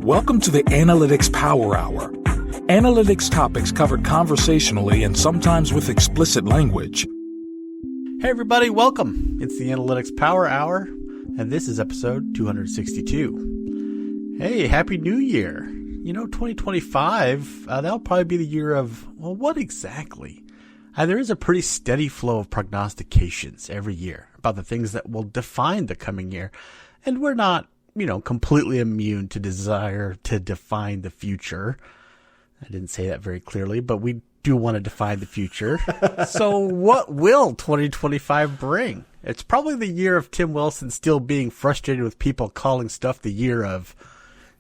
Welcome to the Analytics Power Hour. Analytics topics covered conversationally and sometimes with explicit language. Hey everybody, welcome. It's the Analytics Power Hour, and this is episode 262. Hey, Happy New Year. 2025, that'll probably be the year of, well, what exactly? There is a pretty steady flow of prognostications every year about the things that will define the coming year. And we're not, completely immune to desire to define the future. I didn't say that very clearly, but we do want to define the future. So what will 2025 bring? It's probably the year of Tim Wilson still being frustrated with people calling stuff the year of.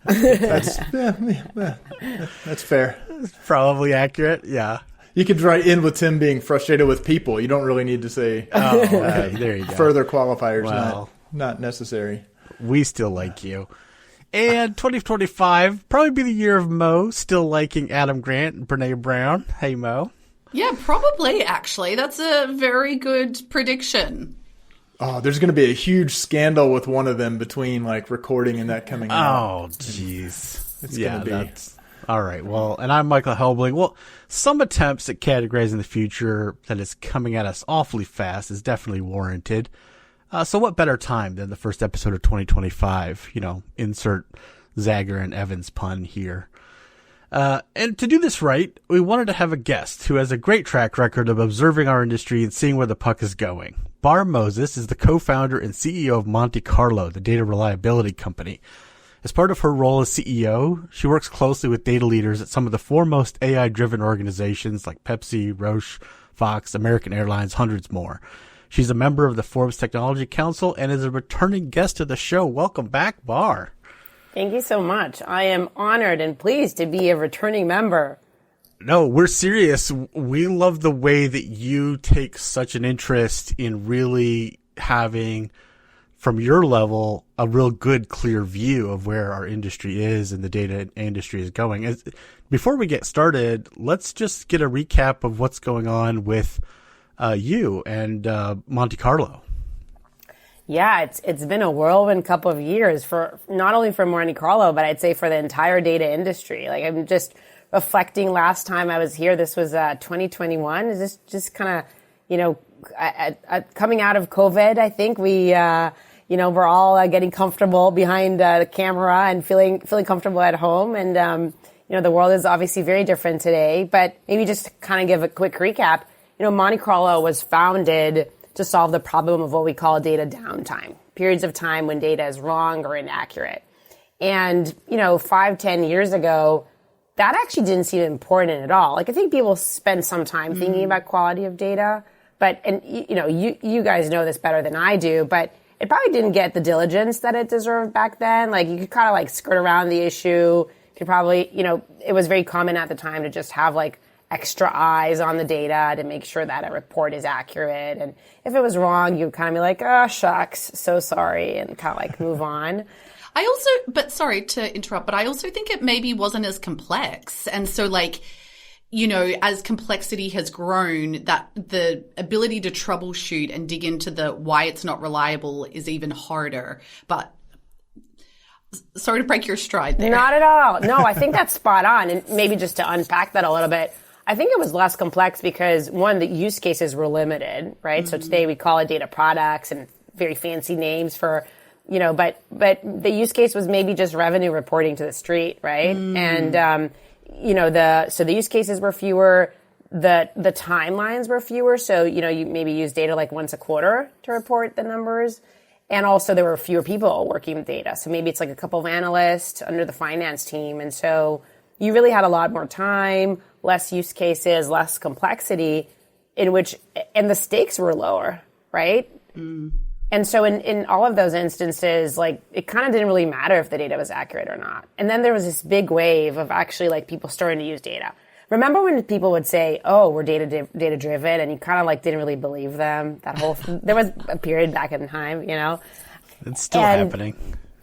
That's fair. It's probably accurate, yeah. You could write in with Tim being frustrated with people. You don't really need to say okay, there you go. Further qualifiers. Well, not necessary. We still like you. And 2025, probably be the year of Mo still liking Adam Grant and Brene Brown. Hey, Mo. Yeah, probably, actually. That's a very good prediction. Oh, there's going to be a huge scandal with one of them between, recording and that coming out. Oh, jeez. It's going to be. All right. Well, and I'm Michael Helbling. Well, some attempts at categorizing the future that is coming at us awfully fast is definitely warranted. So what better time than the first episode of 2025? Insert Zagger and Evans pun here. And to do this right, we wanted to have a guest who has a great track record of observing our industry and seeing where the puck is going. Barr Moses is the co-founder and CEO of Monte Carlo, the data reliability company. As part of her role as CEO, she works closely with data leaders at some of the foremost AI-driven organizations like Pepsi, Roche, Fox, American Airlines, hundreds more. She's a member of the Forbes Technology Council and is a returning guest to the show. Welcome back, Barr. Thank you so much. I am honored and pleased to be a returning member. No, we're serious. We love the way that you take such an interest in really having, from your level, a real good, clear view of where our industry is and the data industry is going. Before we get started, let's just get a recap of what's going on with you and Monte Carlo. Yeah, it's been a whirlwind couple of years for not only for Monte Carlo, but I'd say for the entire data industry. I'm just reflecting last time I was here. This was 2021. Is this just kind of coming out of COVID? I think we we're all getting comfortable behind the camera and feeling comfortable at home. And the world is obviously very different today. But maybe just to kind of give a quick recap. Monte Carlo was founded to solve the problem of what we call data downtime, periods of time when data is wrong or inaccurate. And, 5-10 years ago, that actually didn't seem important at all. I think people spend some time thinking about quality of data, but, you guys know this better than I do, but it probably didn't get the diligence that it deserved back then. You could kind of skirt around the issue. Could probably, it was very common at the time to just have extra eyes on the data to make sure that a report is accurate. And if it was wrong, you'd kind of be like, oh, shucks, so sorry, and kind of move on. But sorry to interrupt, but I also think it maybe wasn't as complex. And so as complexity has grown, that the ability to troubleshoot and dig into the why it's not reliable is even harder. But sorry to break your stride there. Not at all. No, I think that's spot on. And maybe just to unpack that a little bit, I think it was less complex because, one, the use cases were limited, right? Mm-hmm. So today we call it data products and very fancy names for, but the use case was maybe just revenue reporting to the street, right? And, so the use cases were fewer, the timelines were fewer. So, you maybe use data once a quarter to report the numbers. And also there were fewer people working with data. So maybe it's a couple of analysts under the finance team. And so you really had a lot more time, less use cases, less complexity, and the stakes were lower, right? Mm. And so in all of those instances, it kind of didn't really matter if the data was accurate or not. And then there was this big wave of actually people starting to use data. Remember when people would say, oh, we're data driven, and you kind of didn't really believe them? There was a period back in time, It's still happening.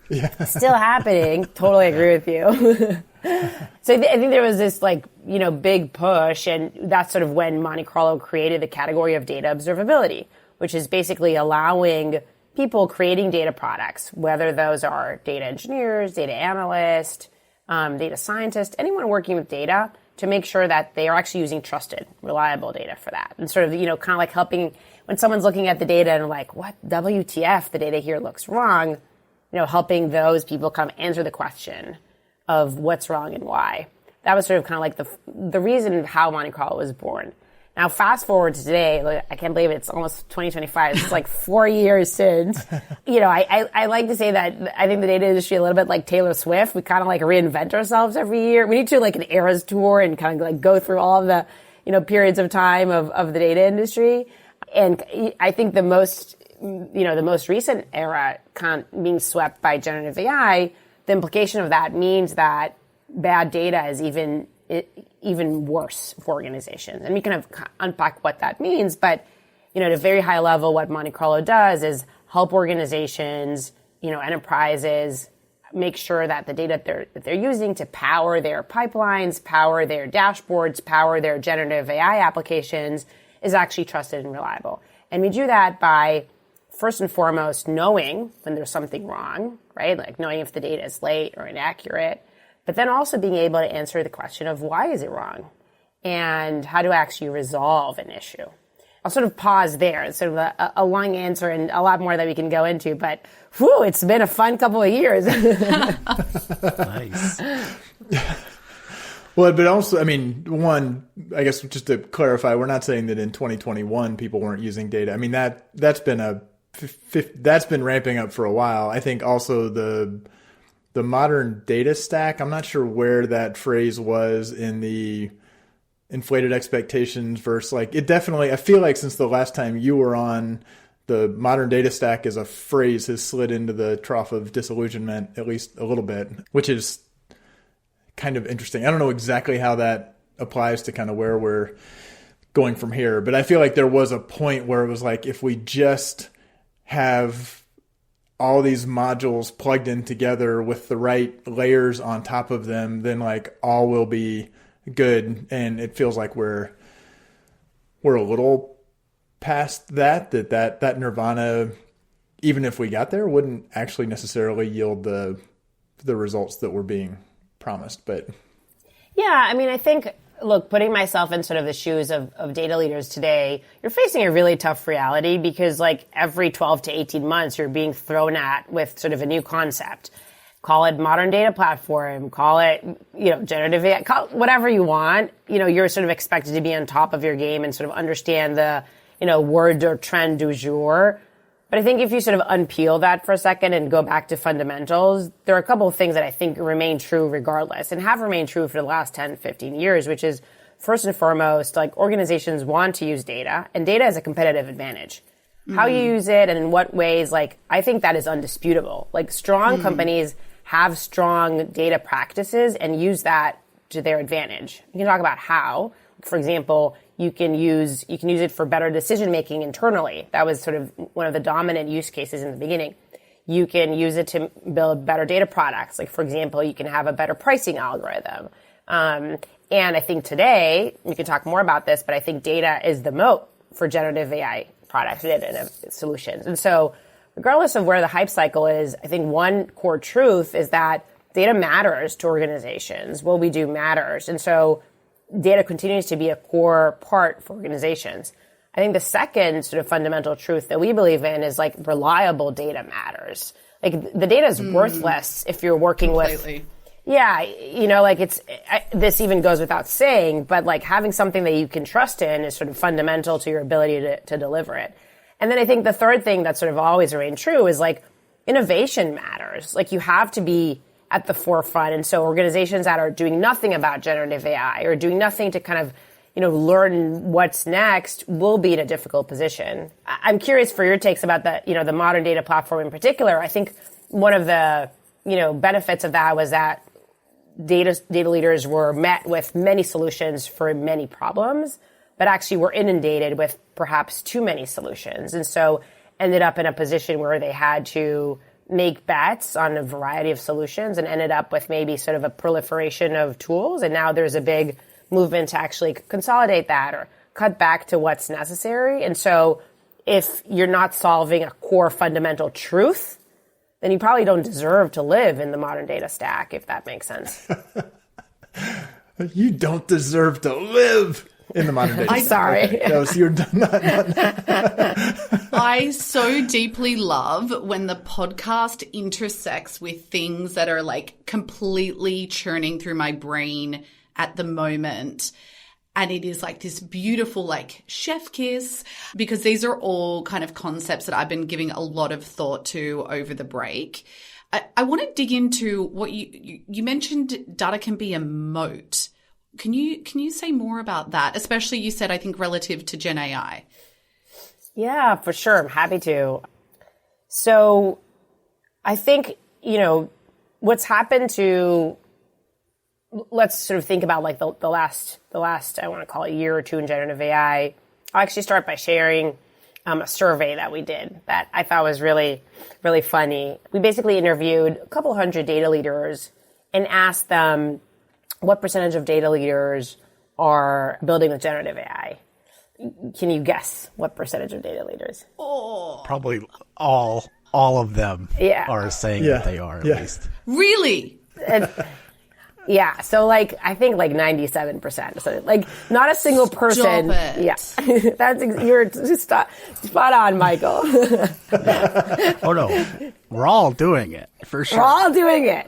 Yeah. Still happening. Totally agree with you. So I think there was this big push, and that's sort of when Monte Carlo created the category of data observability, which is basically allowing people creating data products, whether those are data engineers, data analysts, data scientists, anyone working with data, to make sure that they are actually using trusted, reliable data for that. And sort of, kind of like helping when someone's looking at the data and like, what, WTF, the data here looks wrong, helping those people kind of answer the question of what's wrong and why. That was sort of kind of like the reason how Monte Carlo was born. Now, fast forward to today, like, I can't believe it's almost 2025. It's like 4 years since. I like to say that I think the data industry a little bit like Taylor Swift. We kind of like reinvent ourselves every year. We need to like an Eras tour and kind of like go through all of the, periods of time of the data industry. And I think the most recent era kind of being swept by generative AI, the implication of that means that bad data is even worse for organizations. And we can unpack what that means. But, at a very high level, what Monte Carlo does is help organizations, enterprises make sure that the data that they're using to power their pipelines, power their dashboards, power their generative AI applications is actually trusted and reliable. And we do that by, first and foremost, knowing when there's something wrong, right? Like knowing if the data is late or inaccurate. But then also being able to answer the question of why is it wrong and how to actually resolve an issue. I'll sort of pause there. It's sort of a long answer and a lot more that we can go into, but it's been a fun couple of years. Nice. Well, but also, one, I guess just to clarify, we're not saying that in 2021 people weren't using data. That's been ramping up for a while. I think also the modern data stack, I'm not sure where that phrase was in the inflated expectations versus it definitely, I feel like since the last time you were on, the modern data stack as a phrase has slid into the trough of disillusionment, at least a little bit, which is kind of interesting. I don't know exactly how that applies to kind of where we're going from here, but I feel like there was a point where it was like, if we just have all these modules plugged in together with the right layers on top of them, then all will be good. And it feels like we're a little past that nirvana, even if we got there, wouldn't actually necessarily yield the results that were being promised. But yeah, I think, look, putting myself in sort of the shoes of data leaders today, you're facing a really tough reality because every 12 to 18 months, you're being thrown at with sort of a new concept. Call it modern data platform, call it, generative AI, call it whatever you want. You're sort of expected to be on top of your game and sort of understand the, word or trend du jour. But I think if you sort of unpeel that for a second and go back to fundamentals, there are a couple of things that I think remain true regardless and have remained true for the last 10, 15 years, which is first and foremost, organizations want to use data, and data is a competitive advantage. Mm-hmm. How you use it and in what ways, I think that is undisputable. Strong companies have strong data practices and use that to their advantage. You can talk about how. For example, you can use it for better decision making internally. That was sort of one of the dominant use cases in the beginning. You can use it to build better data products. For example, you can have a better pricing algorithm. And I think today, we can talk more about this, but I think data is the moat for generative AI products and solutions. And so regardless of where the hype cycle is, I think one core truth is that data matters to organizations. What we do matters. And so data continues to be a core part for organizations. I think the second sort of fundamental truth that we believe in is reliable data matters. The data is worthless if you're working completely. With, it's, this even goes without saying, but having something that you can trust in is sort of fundamental to your ability to deliver it. And then I think the third thing that sort of always remained true is innovation matters. You have to be at the forefront. And so organizations that are doing nothing about generative AI or doing nothing to kind of, learn what's next will be in a difficult position. I'm curious for your takes about the modern data platform in particular. I think one of the, benefits of that was that data leaders were met with many solutions for many problems, but actually were inundated with perhaps too many solutions. And so ended up in a position where they had to make bets on a variety of solutions and ended up with maybe sort of a proliferation of tools. And now there's a big movement to actually consolidate that or cut back to what's necessary. And so if you're not solving a core fundamental truth, then you probably don't deserve to live in the modern data stack, if that makes sense. You don't deserve to live in the modern data stack. Sorry. Okay. No, so you're not. I so deeply love when the podcast intersects with things that are like completely churning through my brain at the moment. And it is like this beautiful like chef kiss, because these are all kind of concepts that I've been giving a lot of thought to over the break. I want to dig into what you mentioned. Data can be a moat. Can you say more about that? Especially you said, I think, relative to Gen AI. Yeah, for sure. I'm happy to. So I think, what's happened to, let's sort of think about like the last, I want to call it year or two in generative AI. I'll actually start by sharing a survey that we did that I thought was really, really funny. We basically interviewed a couple hundred data leaders and asked them what percentage of data leaders are building with generative AI. Can you guess what percentage of data leaders? Probably all of them are saying that they are, at least. Really? Yeah, so I think 97%. So not a single person. Stop it. Yeah, you're spot on, Michael. Oh no, we're all doing it for sure. We're all doing it.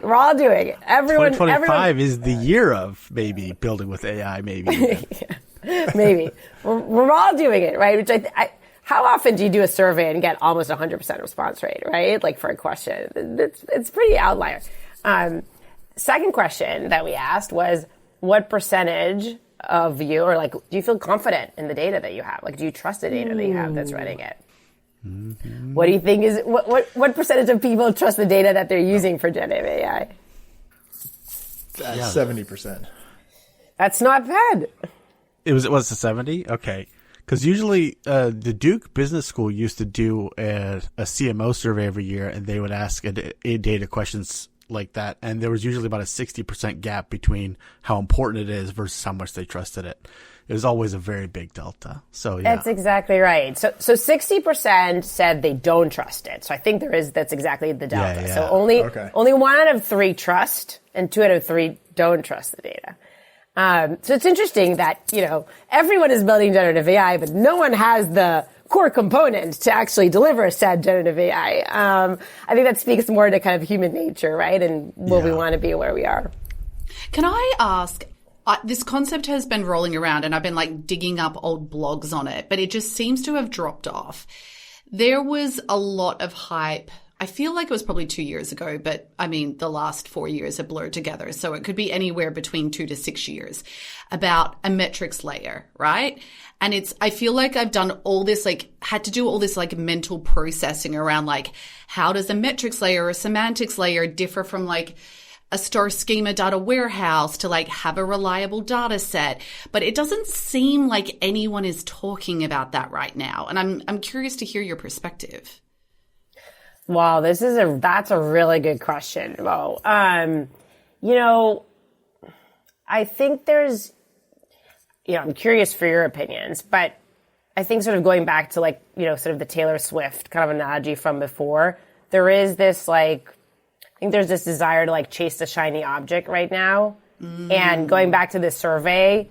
Everyone. 2025 is the year of maybe building with AI. Maybe. Maybe we're all doing it, right? Which how often do you do a survey and get almost 100% response rate, right? Like for a question, it's pretty outlier. Second question that we asked was, what percentage of you, or do you feel confident in the data that you have? Do you trust the data that you have that's running it? Mm-hmm. What do you think is, what percentage of people trust the data that they're using for generative AI? 70%. That's not bad. It was a 70? Okay. Because usually the Duke Business School used to do a CMO survey every year, and they would ask a data questions like that, and there was usually about a 60% gap between how important it is versus how much they trusted it. It was always a very big delta. So yeah, that's exactly right. So 60% said they don't trust it. So I think that's exactly the delta. Yeah. So only 1 out of 3 trust, and 2 out of 3 don't trust the data. So it's interesting that everyone is building generative AI, but no one has the core component to actually deliver said generative AI. I think that speaks more to kind of human nature, right? And where we want to be, where we are. Can I ask, this concept has been rolling around and I've been digging up old blogs on it, but it just seems to have dropped off. There was a lot of hype. I feel like it was probably 2 years ago, but I mean, the last 4 years have blurred together. So it could be anywhere between 2 to 6 years about a metrics layer, right? And I feel like I've done all this, had to do all this mental processing around how does a metrics layer or a semantics layer differ from a star schema data warehouse to have a reliable data set. But it doesn't seem like anyone is talking about that right now. And I'm curious to hear your perspective. Wow, that's a really good question, Mo. I think there's, I'm curious for your opinions, but I think sort of going back to sort of the Taylor Swift kind of analogy from before, there is this I think there's this desire to chase the shiny object right now. And going back to this survey,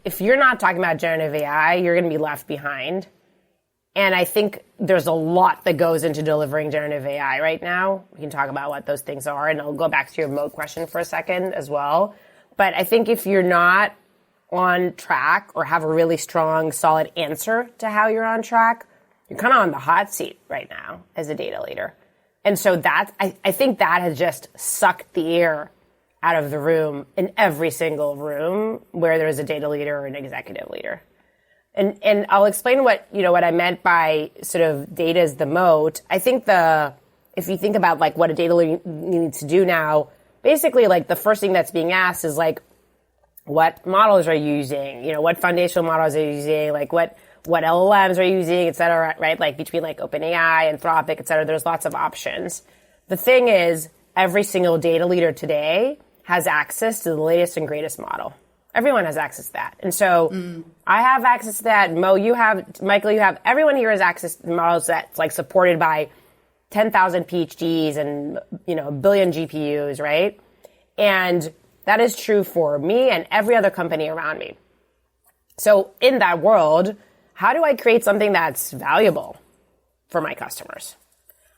if you're not talking about generative AI, you're going to be left behind. And I think there's a lot that goes into delivering generative AI right now. We can talk about what those things are, and I'll go back to your moat question for a second as well. But I think if you're not on track or have a really strong, solid answer to how you're on track, you're kind of on the hot seat right now as a data leader. And so I think that has just sucked the air out of the room in every single room where there's a data leader or an executive leader. And I'll explain what I meant by sort of data is the moat. I think if you think about what a data leader needs to do now, basically the first thing that's being asked is what models are you using? What foundational models are you using? What LLMs are you using, et cetera, right? Between OpenAI, Anthropic, et cetera, there's lots of options. The thing is, every single data leader today has access to the latest and greatest model. Everyone has access to that. And so I have access to that. Mo, you have, Michael, you have, everyone here has access to models that's supported by 10,000 PhDs and, a billion GPUs, right? And that is true for me and every other company around me. So in that world, how do I create something that's valuable for my customers?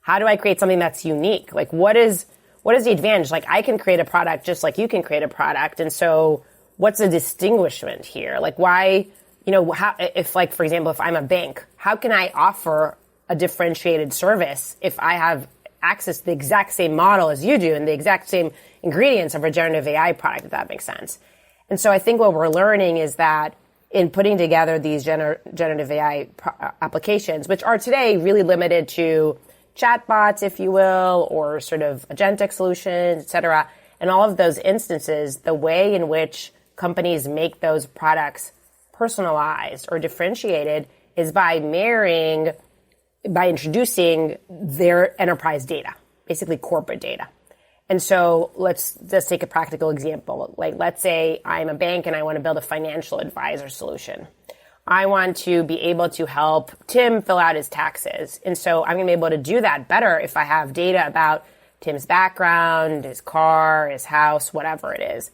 How do I create something that's unique? Like, what is the advantage? Like, I can create a product just like you can create a product. And so what's the distinguishment here? Like, why, how, if like, for example, if I'm a bank, how can I offer a differentiated service if I have access to the exact same model as you do and the exact same ingredients of a generative AI product, if that makes sense? And so I think what we're learning is that in putting together these generative AI applications, which are today really limited to chatbots, if you will, or sort of agentic solutions, et cetera, in all of those instances, the way in which companies make those products personalized or differentiated is by introducing their enterprise data, basically corporate data. And so let's just take a practical example. Like, let's say I'm a bank and I want to build a financial advisor solution. I want to be able to help Tim fill out his taxes. And so I'm going to be able to do that better if I have data about Tim's background, his car, his house, whatever it is.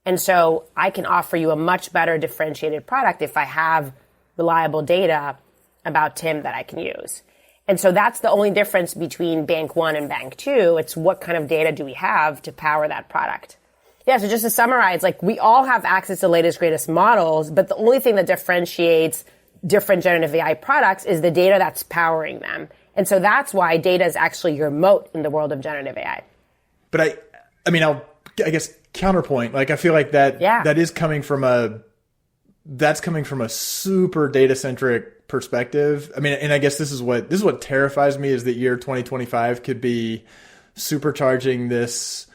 And so I can offer you a much better differentiated product if I have reliable data about Tim that I can use. And so that's the only difference between Bank 1 and Bank 2. It's what kind of data do we have to power that product. Yeah, so just to summarize, like, we all have access to the latest, greatest models, but the only thing that differentiates different generative AI products is the data that's powering them. And so that's why data is actually your moat in the world of generative AI. But I guess counterpoint, like, I feel like that is coming from a super data centric perspective. I mean, and I guess this is what terrifies me, is that year 2025 could be supercharging this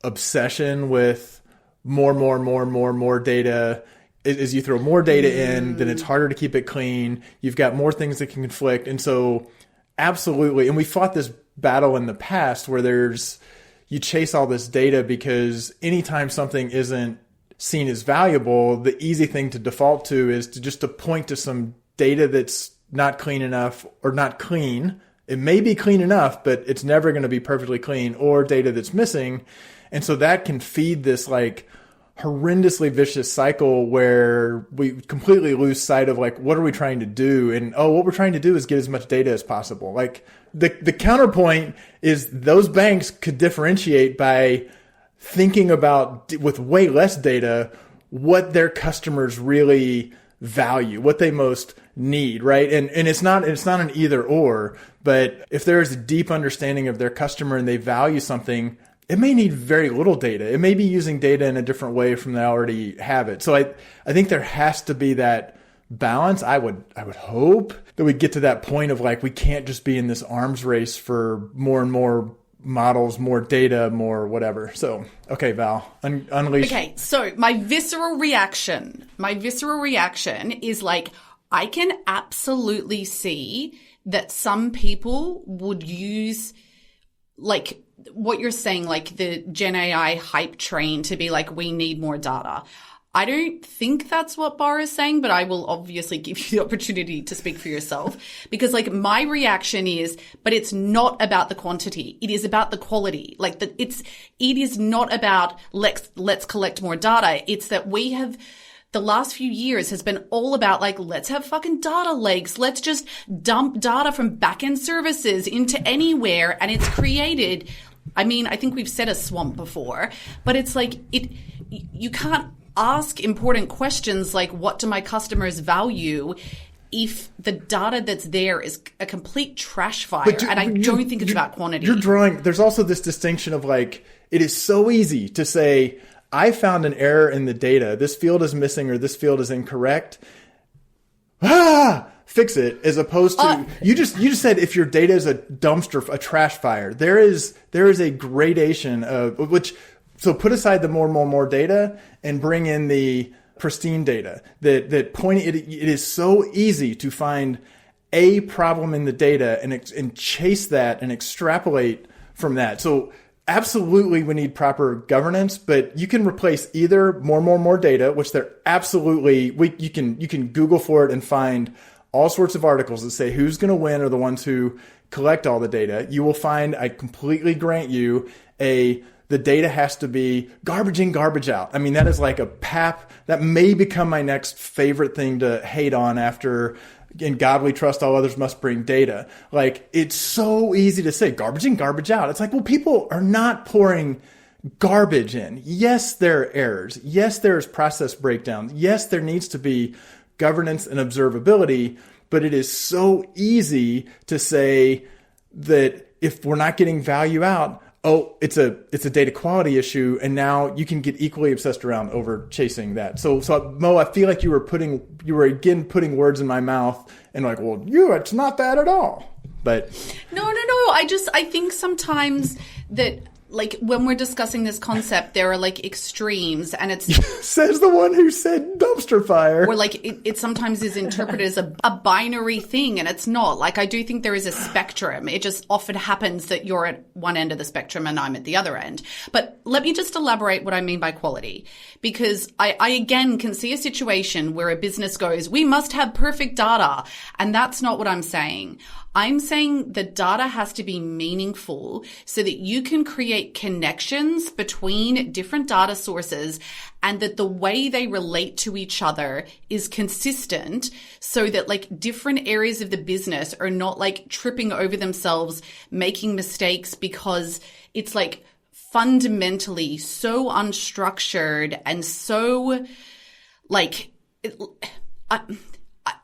obsession with more data. As you throw more data in, then it's harder to keep it clean. You've got more things that can conflict. And so absolutely. And we fought this battle in the past where you chase all this data, because anytime something isn't seen as valuable, the easy thing to default to is to point to some data that's not clean enough, or not clean. It may be clean enough, but it's never going to be perfectly clean, or data that's missing. And so that can feed this like horrendously vicious cycle where we completely lose sight of like, what are we trying to do? And what we're trying to do is get as much data as possible. Like the counterpoint is those banks could differentiate by thinking about, with way less data, what their customers really value, what they most need, right? And it's not an either or, but if there is a deep understanding of their customer and they value something, it may need very little data. It may be using data in a different way from they already have it. So I think there has to be that balance. I would hope that we get to that point of like, we can't just be in this arms race for more and more models, more data, more whatever. So, okay, Val, unleash. Okay, so my visceral reaction is like, I can absolutely see that some people would use, like, what you're saying, like the Gen AI hype train to be like, we need more data. I don't think that's what Barr is saying, but I will obviously give you the opportunity to speak for yourself, because like my reaction is, but it's not about the quantity. It is about the quality. Like it is not about let's collect more data. It's that we have, the last few years has been all about like, let's have fucking data lakes. Let's just dump data from backend services into anywhere. And it's created, I mean, I think we've said a swamp before, but it's like you can't ask important questions like, what do my customers value, if the data that's there is a complete trash fire? And I don't think it's about quantity. There's also this distinction of like, it is so easy to say, I found an error in the data. This field is missing, or this field is incorrect. Fix it. As opposed to, you just said if your data is a dumpster, a trash fire. There is a gradation of which. So put aside the more data and bring in the pristine data that point. It is so easy to find a problem in the data and chase that and extrapolate from that. So absolutely, we need proper governance, but you can replace either more data, which they're absolutely, you can Google for it and find all sorts of articles that say who's going to win are the ones who collect all the data. You will find, I completely grant you, the data has to be garbage in, garbage out. I mean, that is like a pap. That may become my next favorite thing to hate on after in God we trust, all others must bring data. Like, it's so easy to say garbage in, garbage out. It's like, well, people are not pouring garbage in. Yes, there are errors. Yes, there's process breakdowns. Yes, there needs to be governance and observability, but it is so easy to say that if we're not getting value out, oh, it's a data quality issue, and now you can get equally obsessed around over chasing that. So Mo, I feel like you were again putting words in my mouth, and like, well, it's not that at all. But no. I think sometimes that, like, when we're discussing this concept, there are like extremes, and it's says the one who said dumpster fire. Or like it sometimes is interpreted as a binary thing, and it's not. Like, I do think there is a spectrum. It just often happens that you're at one end of the spectrum and I'm at the other end. But let me just elaborate what I mean by quality, because I again can see a situation where a business goes, we must have perfect data, and that's not what I'm saying. I'm saying the data has to be meaningful so that you can create connections between different data sources, and that the way they relate to each other is consistent, so that like different areas of the business are not like tripping over themselves, making mistakes, because it's like fundamentally so unstructured and so like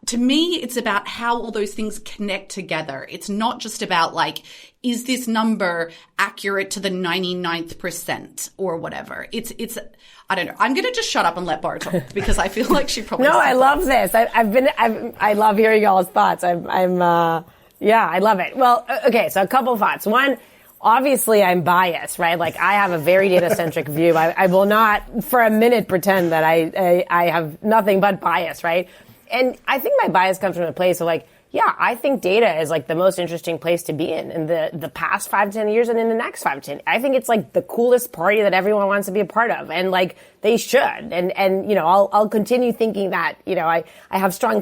to me, it's about how all those things connect together. It's not just about like, is this number accurate to the 99th percent or whatever? It's, I don't know. I'm going to just shut up and let Barr talk, because I feel like she probably. No, I love this. I love hearing y'all's thoughts. I love it. Well, okay. So a couple thoughts. One, obviously I'm biased, right? Like, I have a very data-centric view. I will not for a minute pretend that I have nothing but bias, right? And I think my bias comes from a place of like, yeah, I think data is like the most interesting place to be in the past 5 to 10 years and in the next 5 to 10. I think it's like the coolest party that everyone wants to be a part of, and like they should. And you know, I'll continue thinking that, you know, I have strong,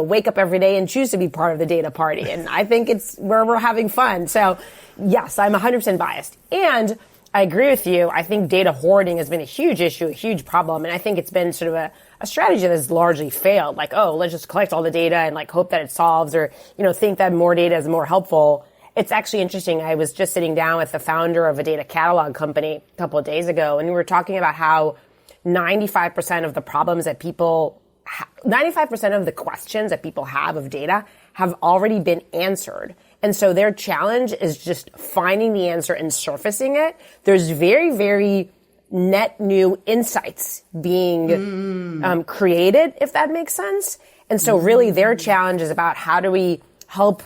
wake up every day and choose to be part of the data party. And I think it's where we're having fun. So yes, I'm 100% biased. And I agree with you. I think data hoarding has been a huge issue, a huge problem. And I think it's been sort of a strategy that has largely failed. Like, oh, let's just collect all the data and like hope that it solves, or, you know, think that more data is more helpful. It's actually interesting. I was just sitting down with the founder of a data catalog company a couple of days ago, and we were talking about how 95% of the problems that 95% of the questions that people have of data have already been answered. And so their challenge is just finding the answer and surfacing it. There's very, very net new insights being created, if that makes sense. And so really their challenge is about how do we help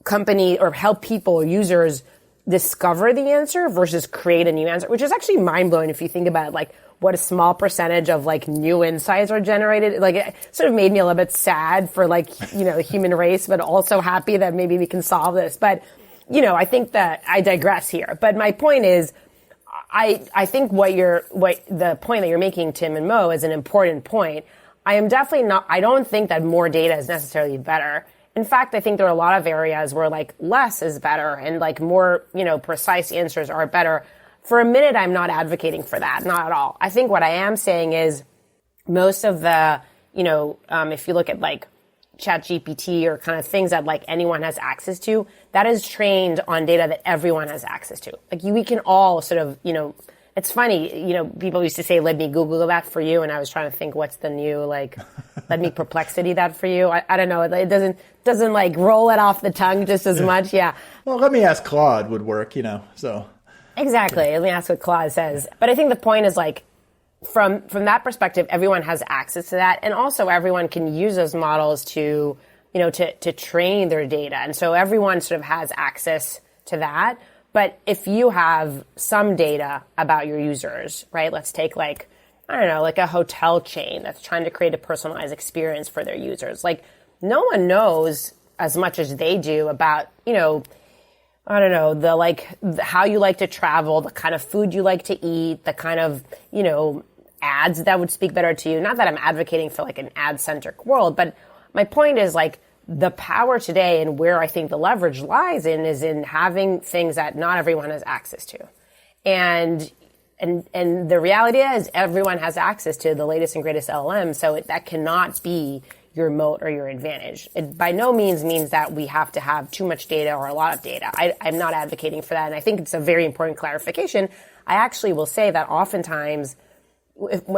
company or help people or users discover the answer versus create a new answer, which is actually mind-blowing if you think about it, like what a small percentage of like new insights are generated. Like, it sort of made me a little bit sad for like, you know, the human race, but also happy that maybe we can solve this. But, you know, I think that I digress here. But my point is, I think the point that you're making, Tim and Mo, is an important point. I don't think that more data is necessarily better. In fact, I think there are a lot of areas where like less is better and like more, you know, precise answers are better. For a minute, I'm not advocating for that. Not at all. I think what I am saying is most of the, you know, if you look at like ChatGPT or kind of things that like anyone has access to, that is trained on data that everyone has access to. Like we can all sort of, you know, it's funny, you know, people used to say, let me Google that for you. And I was trying to think what's the new, like, let me Perplexity that for you. I don't know. It doesn't like roll it off the tongue just as much. Yeah. Well, let me ask Claude would work, you know, so. Exactly. Let me ask what Claude says. But I think the point is like, from that perspective, everyone has access to that. And also everyone can use those models to, you know, to train their data. And so everyone sort of has access to that. But if you have some data about your users, right? Let's take like, I don't know, like a hotel chain that's trying to create a personalized experience for their users. Like no one knows as much as they do about, you know, I don't know, how you like to travel, the kind of food you like to eat, the kind of, you know, ads that would speak better to you. Not that I'm advocating for like an ad-centric world, but my point is like the power today and where I think the leverage lies in is in having things that not everyone has access to. And the reality is everyone has access to the latest and greatest LLM. So that cannot be your moat or your advantage. It by no means that we have to have too much data or a lot of data. I'm not advocating for that. And I think it's a very important clarification. I actually will say that oftentimes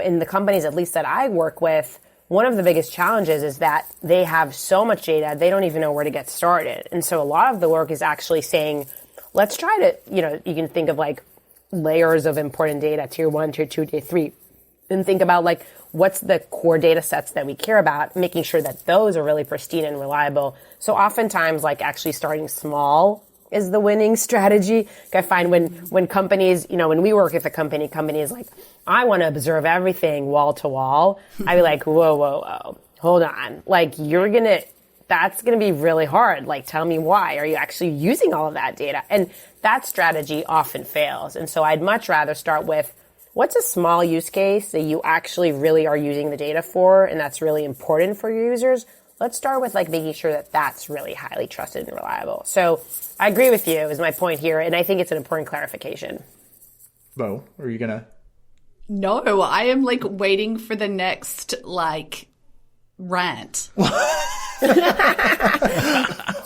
in the companies, at least that I work with, one of the biggest challenges is that they have so much data, they don't even know where to get started. And so a lot of the work is actually saying, let's try to, you can think of like layers of important data, tier 1, tier 2, tier 3, and think about like, what's the core data sets that we care about, making sure that those are really pristine and reliable. So oftentimes, like actually starting small is the winning strategy. I find when companies, when we work with a company is like, I want to observe everything wall to wall. I'd be like, whoa, hold on. Like that's going to be really hard. Like, tell me why. Are you actually using all of that data? And that strategy often fails. And so I'd much rather start with, what's a small use case that you actually really are using the data for and that's really important for your users? Let's start with like making sure that that's really highly trusted and reliable. So I agree with you is my point here. And I think it's an important clarification. Bo, are you going to? No, I am like waiting for the next like rant.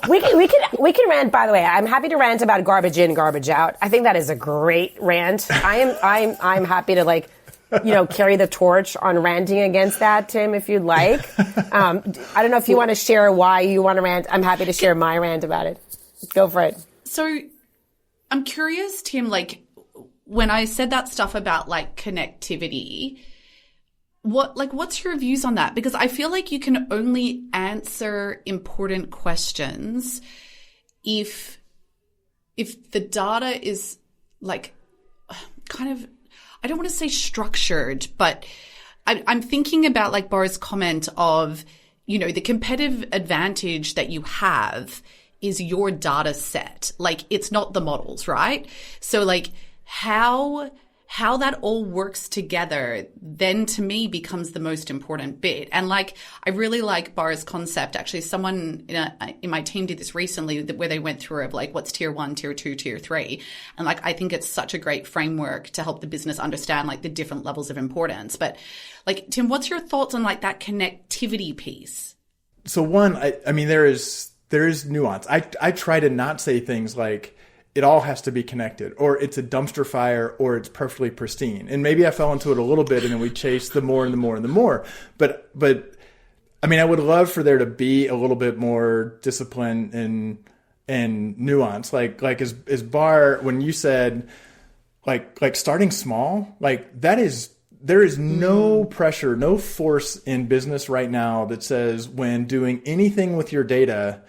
We can rant, by the way. I'm happy to rant about garbage in, garbage out. I think that is a great rant. I'm happy to like, carry the torch on ranting against that, Tim, if you'd like. I don't know if you want to share why you want to rant. I'm happy to share my rant about it. Go for it. So I'm curious, Tim, like when I said that stuff about like connectivity, what's your views on that? Because I feel like you can only answer important questions if the data is like kind of, I don't want to say structured, but I'm thinking about like Barr's comment of, the competitive advantage that you have is your data set. Like it's not the models, right? So like how that all works together then to me becomes the most important bit. And like, I really like Barr's concept. Actually, someone in my team did this recently where they went through of like, what's tier 1, tier 2, tier 3. And like, I think it's such a great framework to help the business understand like the different levels of importance. But like, Tim, what's your thoughts on like that connectivity piece? So one, I mean, there is nuance. I try to not say things like, it all has to be connected, or it's a dumpster fire, or it's perfectly pristine. And maybe I fell into it a little bit, and then we chased the more and the more and the more. But I mean, I would love for there to be a little bit more discipline and nuance. Like as Barr, when you said like starting small, like there is no pressure, no force in business right now that says when doing anything with your data,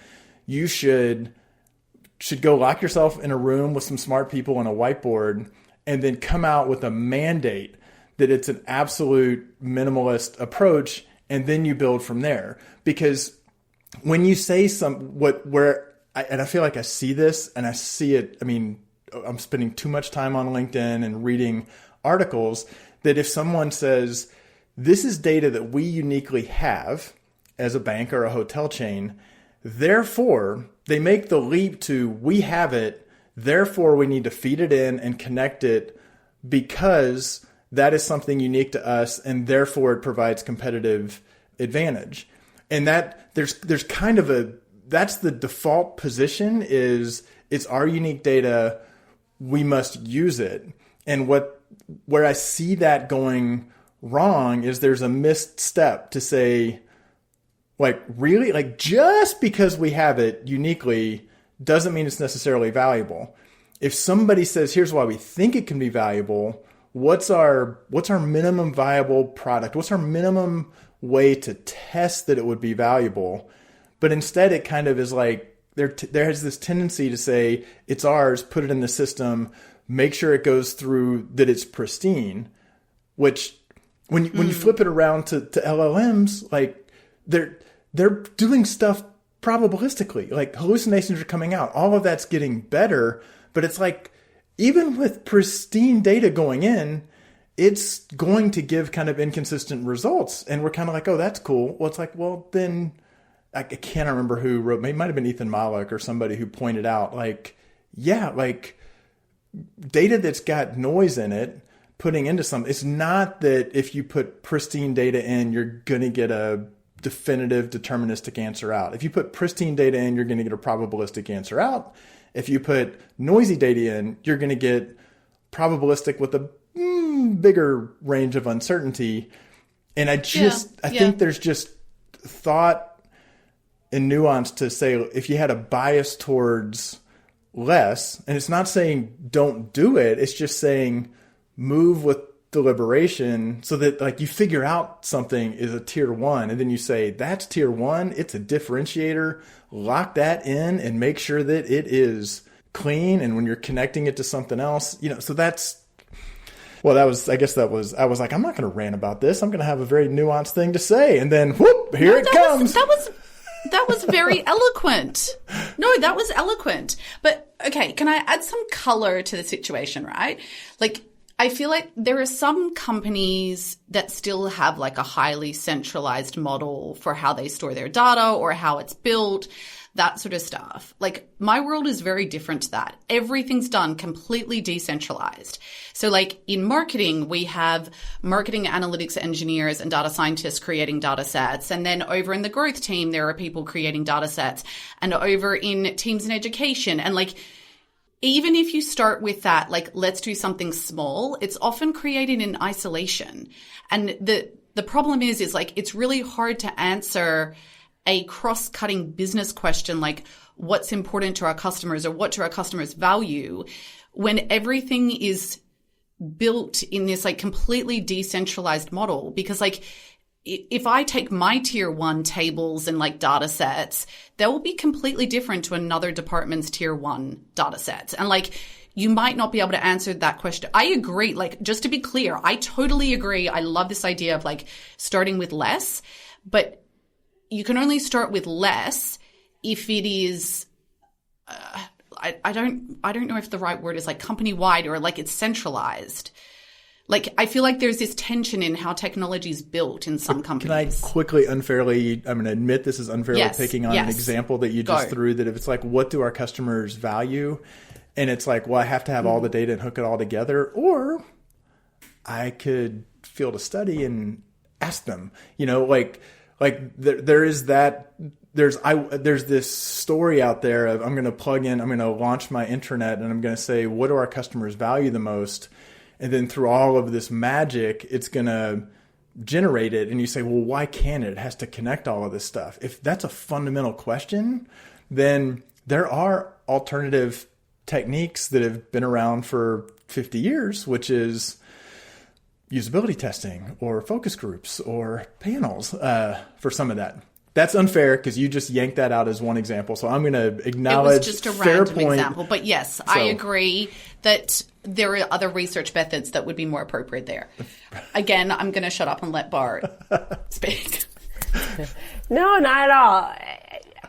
you should go lock yourself in a room with some smart people on a whiteboard and then come out with a mandate that it's an absolute minimalist approach, and then you build from there. Because when you say I feel like I see this and I see it, I mean, I'm spending too much time on LinkedIn and reading articles that if someone says, this is data that we uniquely have as a bank or a hotel chain, therefore, they make the leap to, we have it, therefore we need to feed it in and connect it because that is something unique to us and therefore it provides competitive advantage. And that there's kind of that's the default position is it's our unique data, we must use it. And where I see that going wrong is there's a missed step to say, like, really? Like, just because we have it uniquely doesn't mean it's necessarily valuable. If somebody says, here's why we think it can be valuable, what's our minimum viable product? What's our minimum way to test that it would be valuable? But instead, it kind of is like, there has this tendency to say, it's ours, put it in the system, make sure it goes through, that it's pristine, which when you flip it around to LLMs, like, they're doing stuff probabilistically, like hallucinations are coming out. All of that's getting better, but it's like, even with pristine data going in, it's going to give kind of inconsistent results. And we're kind of like, oh, that's cool. Well, it's like, well, then I can't remember who wrote, it might have been Ethan Malik or somebody who pointed out, like, yeah, like data that's got noise in it, putting into something, it's not that if you put pristine data in, you're going to get a definitive deterministic answer out. If you put pristine data in, you're going to get a probabilistic answer out. If you put noisy data in, you're going to get probabilistic with a bigger range of uncertainty. And I think there's just thought and nuance to say, if you had a bias towards less, and it's not saying don't do it, it's just saying move with deliberation so that like you figure out something is a tier 1 and then you say that's tier 1, it's a differentiator, lock that in and make sure that it is clean, and when you're connecting it to something else, so that's I was like, I'm not going to rant about this. I'm going to have a very nuanced thing to say. And then, whoop, here it comes. That was very eloquent. No, that was eloquent. But okay, can I add some color to the situation, right? Like, I feel like there are some companies that still have like a highly centralized model for how they store their data or how it's built, that sort of stuff. Like, my world is very different to that. Everything's done completely decentralized. So like in marketing, we have marketing analytics engineers and data scientists creating data sets. And then over in the growth team, there are people creating data sets, and over in teams in education. And like, even if you start with that, like, let's do something small, it's often created in isolation. And the problem is like, it's really hard to answer a cross-cutting business question like what's important to our customers or what do our customers value when everything is built in this like completely decentralized model. Because like, if I take my tier 1 tables and like data sets, they will be completely different to another department's tier 1 data sets. And like, you might not be able to answer that question. I agree. Like, just to be clear, I totally agree. I love this idea of like starting with less, but you can only start with less if it is, I don't know if the right word is like company wide or like it's centralized. Like, I feel like there's this tension in how technology is built in some companies. Can I quickly, unfairly, I'm going to admit this is unfairly picking on an example that you just threw, that if it's like, what do our customers value? And it's like, well, I have to have all the data and hook it all together. Or I could field a study and ask them, there is that, there's this story out there of I'm going to launch my intranet and I'm going to say, what do our customers value the most? And then through all of this magic, it's going to generate it. And you say, well, why can't it? It has to connect all of this stuff. If that's a fundamental question, then there are alternative techniques that have been around for 50 years, which is usability testing or focus groups or panels for some of that. That's unfair because you just yanked that out as one example. So I'm going to acknowledge it was just a random example. But yes, I agree that there are other research methods that would be more appropriate there. Again, I'm going to shut up and let Barr speak. No, not at all.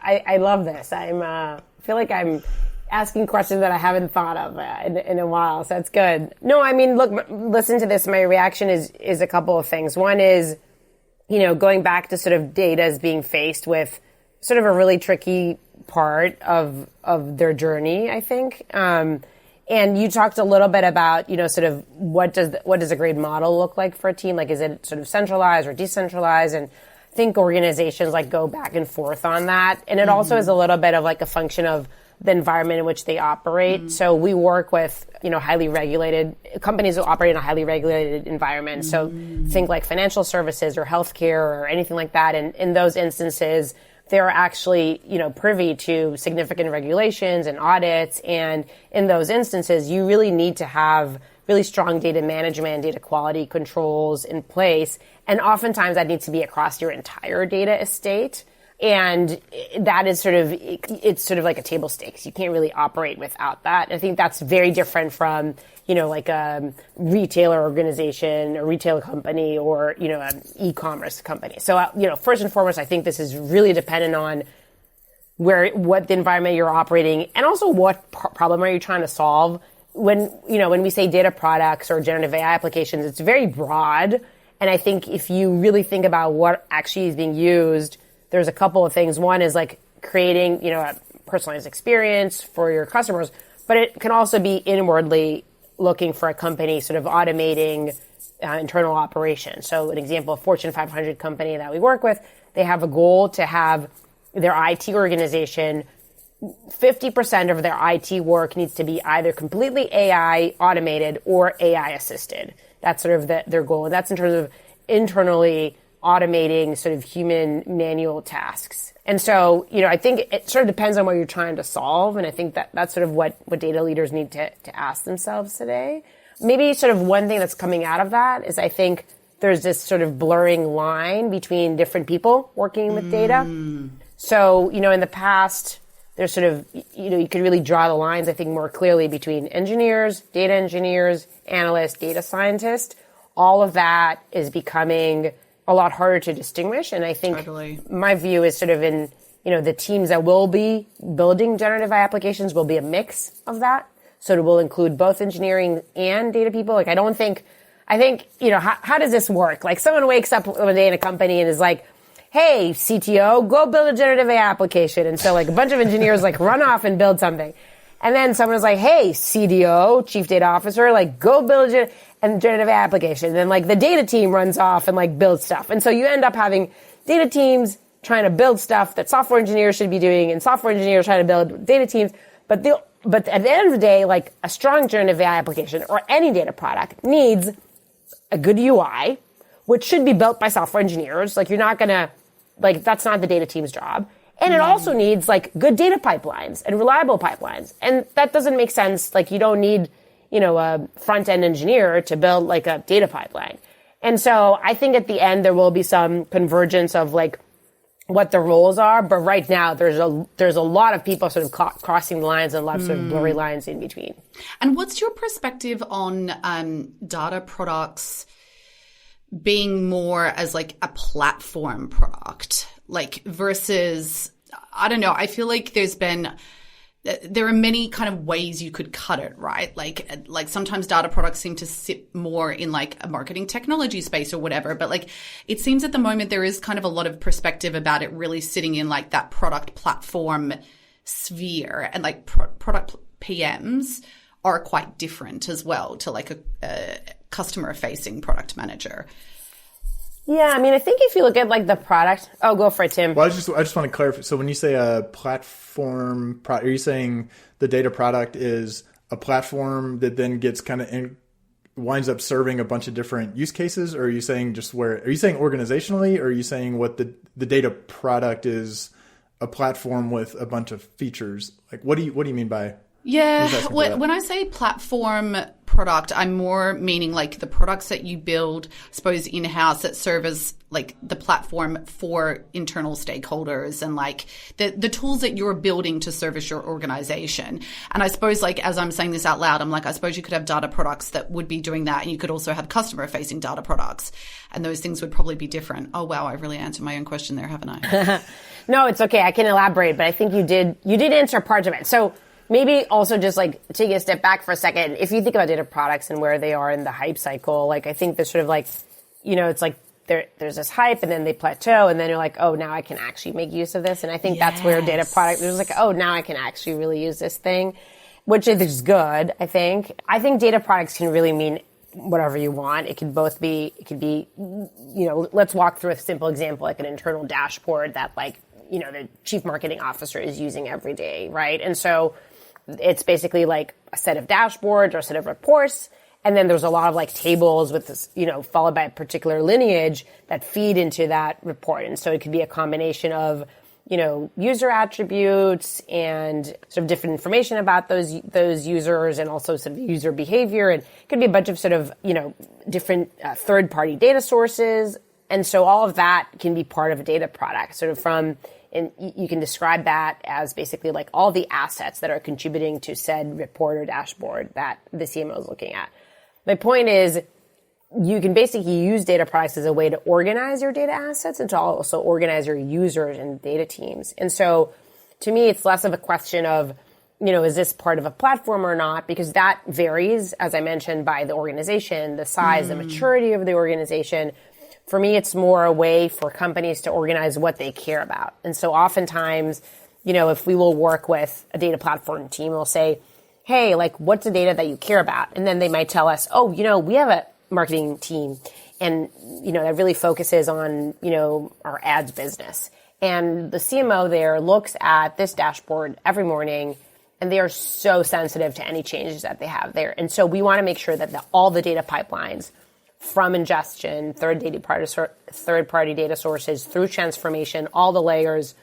I love this. I feel like I'm asking questions that I haven't thought of in a while. So that's good. No, I mean, look, listen to this. My reaction is a couple of things. One is, going back to sort of data as being faced with sort of a really tricky part of their journey, I think. And you talked a little bit about, sort of what does a great model look like for a team? Like, is it sort of centralized or decentralized? And I think organizations like go back and forth on that. And it also is a little bit of like a function of the environment in which they operate. So we work with, highly regulated companies who operate in a highly regulated environment. So think like financial services or healthcare or anything like that. And in those instances, they're actually, privy to significant regulations and audits. And in those instances, you really need to have really strong data management, data quality controls in place. And oftentimes that needs to be across your entire data estate. And that is it's sort of like a table stakes. You can't really operate without that. I think that's very different from, like a retailer organization, a retail company, or, an e-commerce company. So, first and foremost, I think this is really dependent on what the environment you're operating and also what problem are you trying to solve. When we say data products or generative AI applications, it's very broad. And I think if you really think about what actually is being used, there's a couple of things. One is like creating, a personalized experience for your customers, but it can also be inwardly looking for a company sort of automating internal operations. So an example, a Fortune 500 company that we work with, they have a goal to have their IT organization, 50% of their IT work needs to be either completely AI automated or AI assisted. That's sort of their goal. And that's in terms of internally automating sort of human manual tasks. And so, I think it sort of depends on what you're trying to solve. And I think that's sort of what data leaders need to ask themselves today. Maybe sort of one thing that's coming out of that is I think there's this sort of blurring line between different people working with data. So, in the past, there's sort of, you could really draw the lines, I think, more clearly between engineers, analysts, data scientists. All of that is becoming a lot harder to distinguish. And I think my view is sort of in, the teams that will be building generative AI applications will be a mix of that. So it will include both engineering and data people. Like, I think, how does this work? Like, someone wakes up one day in a company and is like, hey, CTO, go build a generative AI application. And so like a bunch of engineers like run off and build something. And then someone's like, hey, CDO, chief data officer, like go build a generative AI application. And then like the data team runs off and like builds stuff. And so you end up having data teams trying to build stuff that software engineers should be doing and software engineers trying to build data teams. But at the end of the day, like a strong generative AI application or any data product needs a good UI, which should be built by software engineers. Like, you're not going to, like, that's not the data team's job. And it also needs like good data pipelines and reliable pipelines. And that doesn't make sense. Like, you don't need, a front end engineer to build like a data pipeline. And so I think at the end there will be some convergence of like what the roles are. But right now there's a lot of people sort of crossing the lines and a lot of sort of blurry lines in between. And what's your perspective on data products being more as like a platform product, like versus, I don't know, I feel like there are many kind of ways you could cut it, right? Like sometimes data products seem to sit more in like a marketing technology space or whatever, but like it seems at the moment there is kind of a lot of perspective about it really sitting in like that product platform sphere, and like product PMs are quite different as well to like a customer facing product manager. Yeah, I mean, I think if you look at like the product, go for it, Tim. Well, I just want to clarify. So when you say a platform, are you saying the data product is a platform that then gets kind of winds up serving a bunch of different use cases, or are you saying are you saying organizationally, or are you saying what the data product is a platform with a bunch of features? Like, what do you mean by? Yeah, when I say platform product, I'm more meaning like the products that you build, I suppose, in-house that serve as like the platform for internal stakeholders and like the tools that you're building to service your organization. And I suppose like as I'm saying this out loud, I'm like, I suppose you could have data products that would be doing that, and you could also have customer-facing data products, and those things would probably be different. Oh, wow, I really answered my own question there, haven't I? No, it's okay. I can elaborate, but I think you did answer parts of it. So maybe also just like taking a step back for a second, if you think about data products and where they are in the hype cycle, like I think there's sort of like, it's like there's this hype and then they plateau and then you're like, oh, now I can actually make use of this. And I think that's where data product, there's like, oh, now I can actually really use this thing, which is good, I think. I think data products can really mean whatever you want. It could be, let's walk through a simple example, like an internal dashboard that like, the chief marketing officer is using every day, right? And so it's basically like a set of dashboards or a set of reports. And then there's a lot of like tables with this, followed by a particular lineage that feed into that report. And so it could be a combination of, user attributes and sort of different information about those users and also sort of user behavior. And it could be a bunch of sort of, different third party data sources. And so all of that can be part of a data product, sort of and you can describe that as basically like all the assets that are contributing to said report or dashboard that the CMO is looking at. My point is you can basically use data products as a way to organize your data assets and to also organize your users and data teams. And so to me, it's less of a question of, is this part of a platform or not? Because that varies, as I mentioned, by the organization, the size, the maturity of the organization. For me, it's more a way for companies to organize what they care about. And so oftentimes, if we will work with a data platform team, we'll say, hey, like, what's the data that you care about? And then they might tell us, oh, we have a marketing team and, that really focuses on, our ads business. And the CMO there looks at this dashboard every morning, and they are so sensitive to any changes that they have there. And so we want to make sure that all the data pipelines from ingestion, third-party data sources, through transformation, all the layers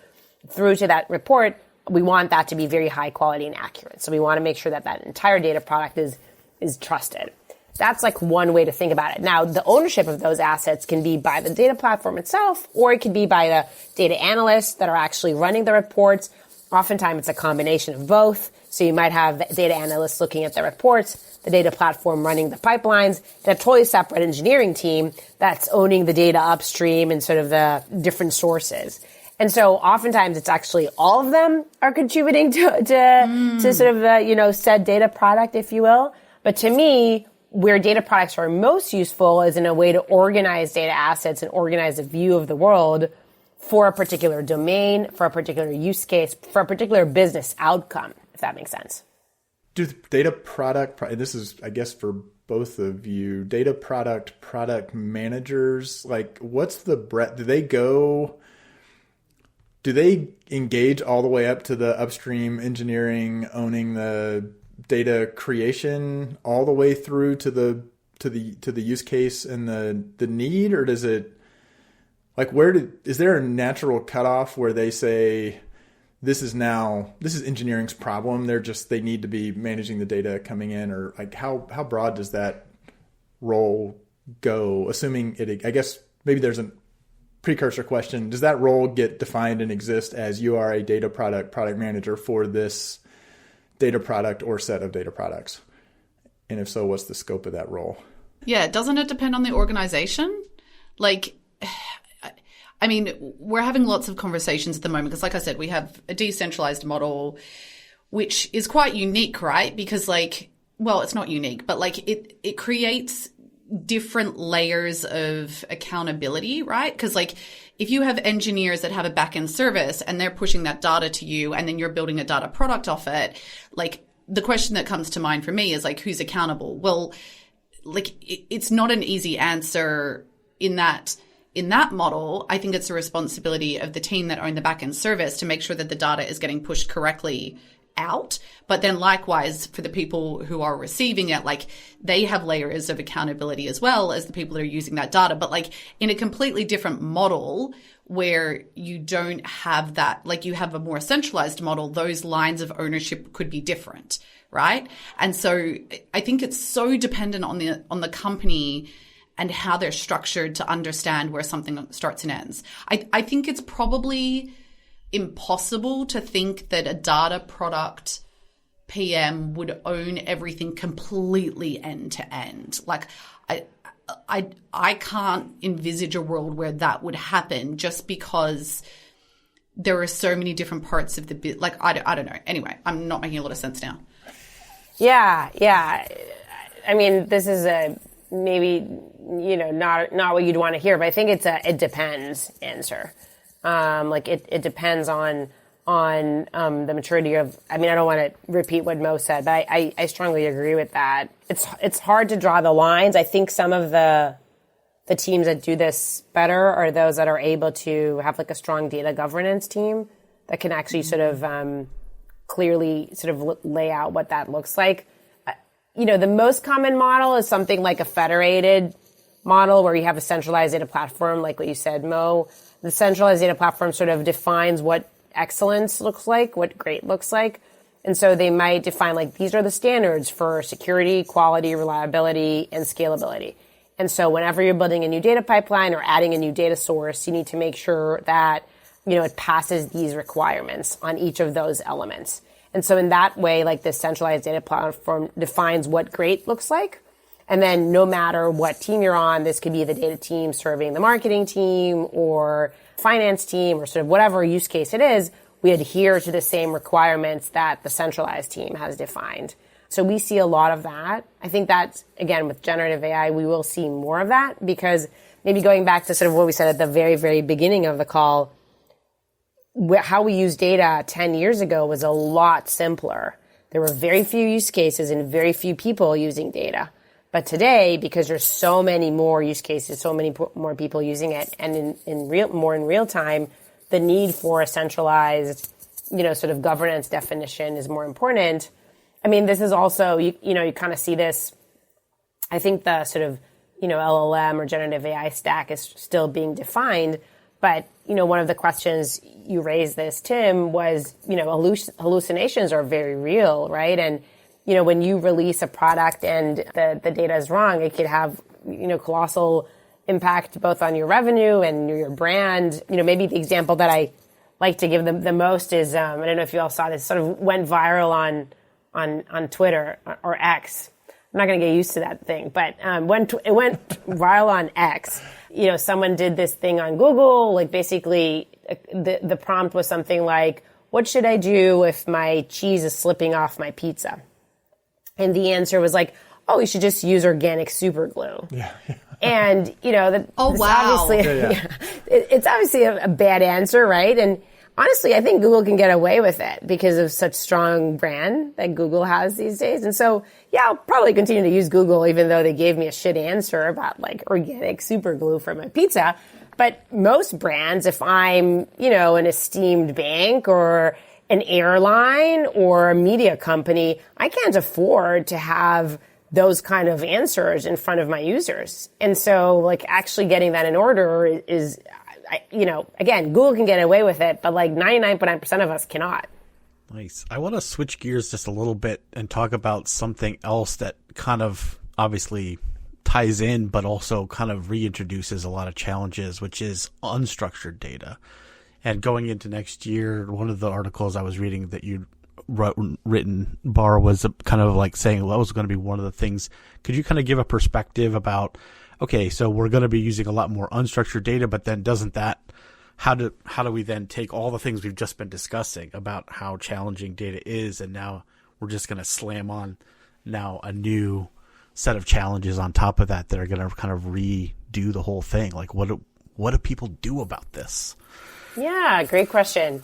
through to that report, we want that to be very high quality and accurate. So we want to make sure that that entire data product is trusted. That's like one way to think about it. Now, the ownership of those assets can be by the data platform itself, or it could be by the data analysts that are actually running the reports. Oftentimes, it's a combination of both. So you might have data analysts looking at the reports, the data platform running the pipelines, and a totally separate engineering team that's owning the data upstream and sort of the different sources. And so oftentimes it's actually all of them are contributing to sort of the, said data product, if you will. But to me, where data products are most useful is in a way to organize data assets and organize a view of the world for a particular domain, for a particular use case, for a particular business outcome, if that makes sense. Do the data product, this is, I guess, for both of you, data product managers, like what's the breadth? Do they engage all the way up to the upstream engineering, owning the data creation all the way through to the use case and the need, or does it like is there a natural cutoff where they say this is engineering's problem, they need to be managing the data coming in, or like how broad does that role go, assuming I guess maybe there's a precursor question, does that role get defined and exist as you are a data product manager for this data product or set of data products? And if so, what's the scope of that role? Yeah, doesn't it depend on the organization? Like, I mean, we're having lots of conversations at the moment because, like I said, we have a decentralized model, which is quite unique, right? Because it's not unique, but it creates different layers of accountability, right? Because if you have engineers that have a back-end service and they're pushing that data to you and then you're building a data product off it, the question that comes to mind for me is who's accountable? Well, it's not an easy answer in that model. I think it's the responsibility of the team that own the back-end service to make sure that the data is getting pushed correctly out. But then likewise for the people who are receiving it, they have layers of accountability as well as the people that are using that data. But in a completely different model where you don't have that, you have a more centralized model, those lines of ownership could be different, right? And so I think it's so dependent on the company and how they're structured to understand where something starts and ends. I think it's probably impossible to think that a data product PM would own everything completely end to end. I can't envisage a world where that would happen just because there are so many different parts of the bit. I don't know. Anyway, I'm not making a lot of sense now. Yeah. I mean, this is maybe, not what you'd want to hear, but I think it's it depends answer. It depends on the maturity of, I don't want to repeat what Mo said, but I strongly agree with that. It's hard to draw the lines. I think some of the teams that do this better are those that are able to have a strong data governance team that can actually sort of, clearly sort of lay out what that looks like. The most common model is something like a federated model where you have a centralized data platform, like what you said, Mo. The centralized data platform sort of defines what excellence looks like, what great looks like. And so they might define these are the standards for security, quality, reliability, and scalability. And so whenever you're building a new data pipeline or adding a new data source, you need to make sure that, it passes these requirements on each of those elements. And so in that way, this centralized data platform defines what great looks like. And then no matter what team you're on, this could be the data team serving the marketing team or finance team or sort of whatever use case it is, we adhere to the same requirements that the centralized team has defined. So we see a lot of that. I think that, again, with generative AI, we will see more of that because maybe going back to sort of what we said at the very, very beginning of the call, how we used data 10 years ago was a lot simpler. There were very few use cases and very few people using data. But today, because there's so many more use cases, so many more people using it, and in real time, the need for a centralized, sort of governance definition is more important. I mean, this is also, you kind of see this. I think the sort of, LLM or generative AI stack is still being defined. But, one of the questions you raised this, Tim, was, hallucinations are very real, right? And, when you release a product and the data is wrong, it could have, colossal impact both on your revenue and your brand. Maybe the example that I like to give them the most is, I don't know if you all saw this, sort of went viral on Twitter or X. I'm not going to get used to that thing, but when it went viral on X, someone did this thing on Google, like basically the prompt was something like, what should I do if my cheese is slipping off my pizza? And the answer was like, oh, you should just use organic super glue. Yeah. And, oh, wow. Obviously, it's obviously a bad answer, right? And honestly, I think Google can get away with it because of such strong brand that Google has these days. And so, yeah, I'll probably continue to use Google even though they gave me a shit answer about like organic super glue for my pizza. But most brands, if I'm, an esteemed bank or an airline or a media company, I can't afford to have those kind of answers in front of my users. And so like actually getting that in order is, again, Google can get away with it, but like 99.9% of us cannot. Nice. I want to switch gears just a little bit and talk about something else that kind of obviously ties in, but also kind of reintroduces a lot of challenges, which is unstructured data. And going into next year, one of the articles I was reading that you'd written, Barr, was kind of like saying, well, that was going to be one of the things. Could you kind of give a perspective about, okay, so we're going to be using a lot more unstructured data, but then doesn't that, how do we then take all the things we've just been discussing about how challenging data is, and now we're just going to slam on now a new set of challenges on top of that are going to kind of redo the whole thing? Like, what do people do about this? Yeah, great question.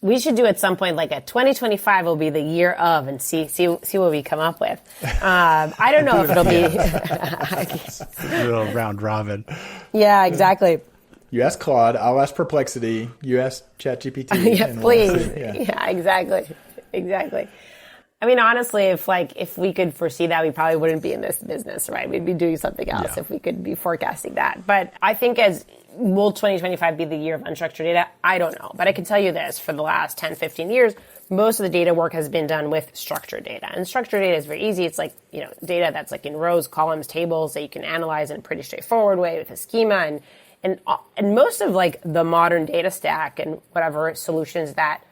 We should do at some point like a 2025 will be the year of, and see what we come up with. I don't know if it'll be round robin. Yeah, exactly. You ask Claude, I'll ask Perplexity, you ask ChatGPT. Yeah, please. Yeah, exactly. I mean, honestly, if we could foresee that, we probably wouldn't be in this business, right? We'd be doing something else if we could be forecasting that. But I think will 2025 be the year of unstructured data? I don't know. But I can tell you this, for the last 10, 15 years, most of the data work has been done with structured data. And structured data is very easy. It's like, data that's like in rows, columns, tables that you can analyze in a pretty straightforward way with a schema. And most of like the modern data stack and whatever solutions that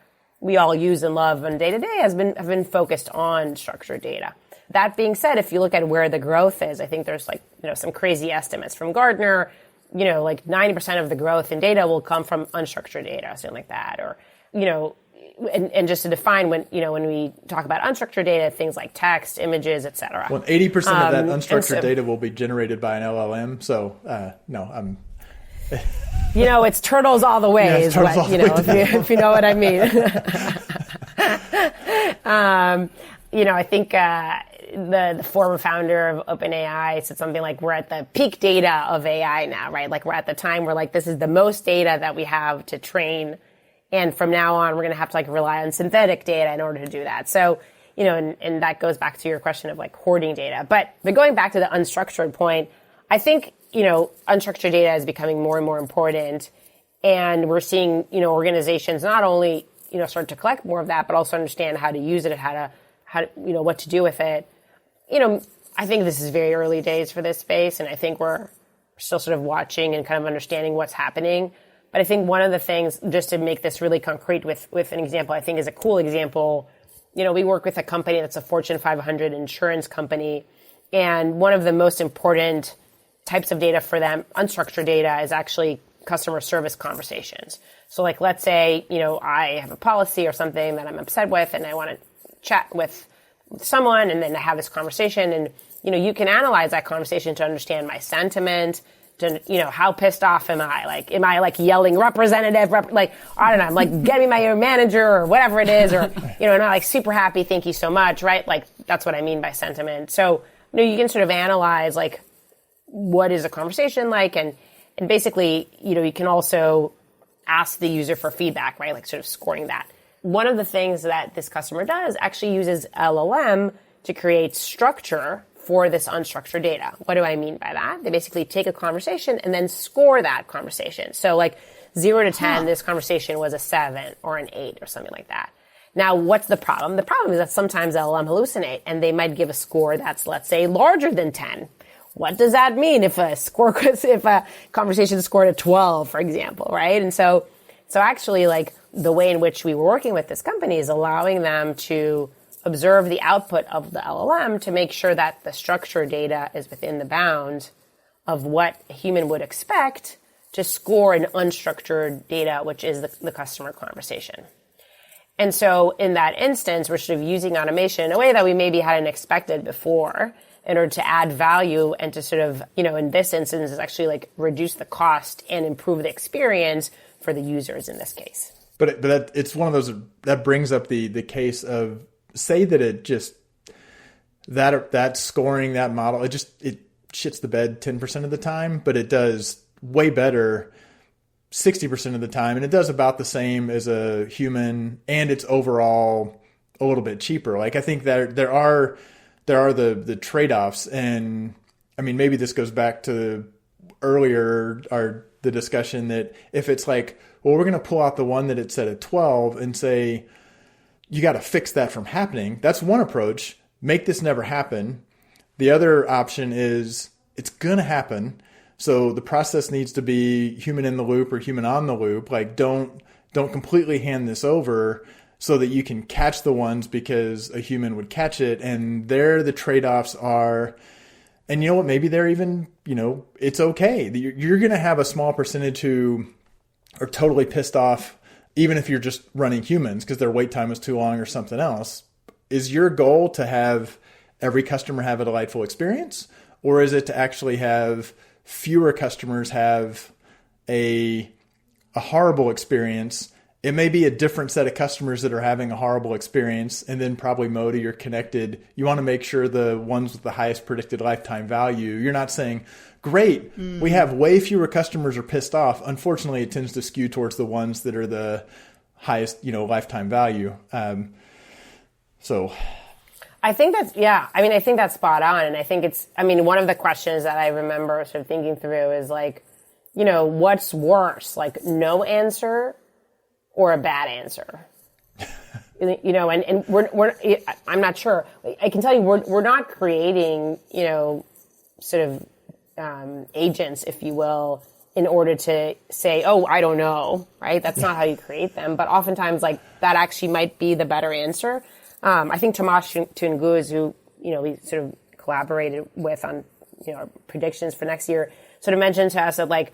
we all use and love on day to day have been focused on structured data. That being said, if you look at where the growth is, I think there's like, some crazy estimates from Gartner, like 90% of the growth in data will come from unstructured data, something like that. Or, and just to define when we talk about unstructured data, things like text, images, et cetera. Well, 80% of that unstructured data will be generated by an LLM. So, no, I'm... it's turtles all the way, if you know what I mean. I think the former founder of OpenAI said something like, we're at the peak data of AI now, right? Like we're at the time where like this is the most data that we have to train. And from now on, we're going to have to like rely on synthetic data in order to do that. So, and that goes back to your question of like hoarding data. But going back to the unstructured point, I think, unstructured data is becoming more and more important. And we're seeing, organizations not only, start to collect more of that, but also understand how to use it and how to, what to do with it. I think this is very early days for this space. And I think we're still sort of watching and kind of understanding what's happening. But I think one of the things, just to make this really concrete with an example, I think is a cool example. We work with a company that's a Fortune 500 insurance company. And one of the most important types of data for them, unstructured data, is actually customer service conversations. So like, let's say, I have a policy or something that I'm upset with and I want to chat with someone and then I have this conversation and, you can analyze that conversation to understand my sentiment, how pissed off am I? Like, am I like yelling representative, like, I don't know, I'm like, get me my manager or whatever it is, or, am I like super happy, thank you so much, right? Like, that's what I mean by sentiment. So, you can sort of analyze like, what is a conversation like? And basically, you can also ask the user for feedback, right? Like sort of scoring that. One of the things that this customer does actually uses LLM to create structure for this unstructured data. What do I mean by that? They basically take a conversation and then score that conversation. So like 0 to 10, this conversation was a 7 or an 8 or something like that. Now, what's the problem? The problem is that sometimes LLM hallucinate and they might give a score that's, let's say, larger than 10. What does that mean if a conversation scored a 12, for example, right? And so actually like the way in which we were working with this company is allowing them to observe the output of the LLM to make sure that the structured data is within the bounds of what a human would expect to score an unstructured data, which is the customer conversation. And so in that instance, we're sort of using automation in a way that we maybe hadn't expected before in order to add value and to sort of, in this instance, is actually like reduce the cost and improve the experience for the users in this case. But it's one of those that brings up the case of, say that it just that scoring, that model, it shits the bed 10% of the time, but it does way better 60% of the time, and it does about the same as a human, and it's overall a little bit cheaper. Like I think that there are the trade-offs, and I mean maybe this goes back to earlier the discussion that if it's like, well, we're going to pull out the one that it said at 12 and say, you got to fix that from happening. That's one approach. Make this never happen. The other option is it's going to happen. So the process needs to be human in the loop or human on the loop. Like don't completely hand this over so that you can catch the ones because a human would catch it. And there the trade-offs are, and you know what, maybe they're even, it's okay. You're going to have a small percentage who are totally pissed off even if you're just running humans because their wait time is too long or something else. Is your goal to have every customer have a delightful experience? Or is it to actually have fewer customers have a horrible experience? It may be a different set of customers that are having a horrible experience. And then probably Modi, you're connected. You want to make sure the ones with the highest predicted lifetime value. You're not saying, great, we have way fewer customers are pissed off. Unfortunately, it tends to skew towards the ones that are the highest, lifetime value. So I think I think that's spot on. And I think one of the questions that I remember sort of thinking through is like, what's worse, like no answer or a bad answer? And we're I'm not sure. I can tell you we're not creating, sort of agents, if you will, in order to say, oh, I don't know, right? That's not how you create them. But oftentimes, like, that actually might be the better answer. I think Tomasz Tunguz, who, we sort of collaborated with on, our predictions for next year, sort of mentioned to us that, like,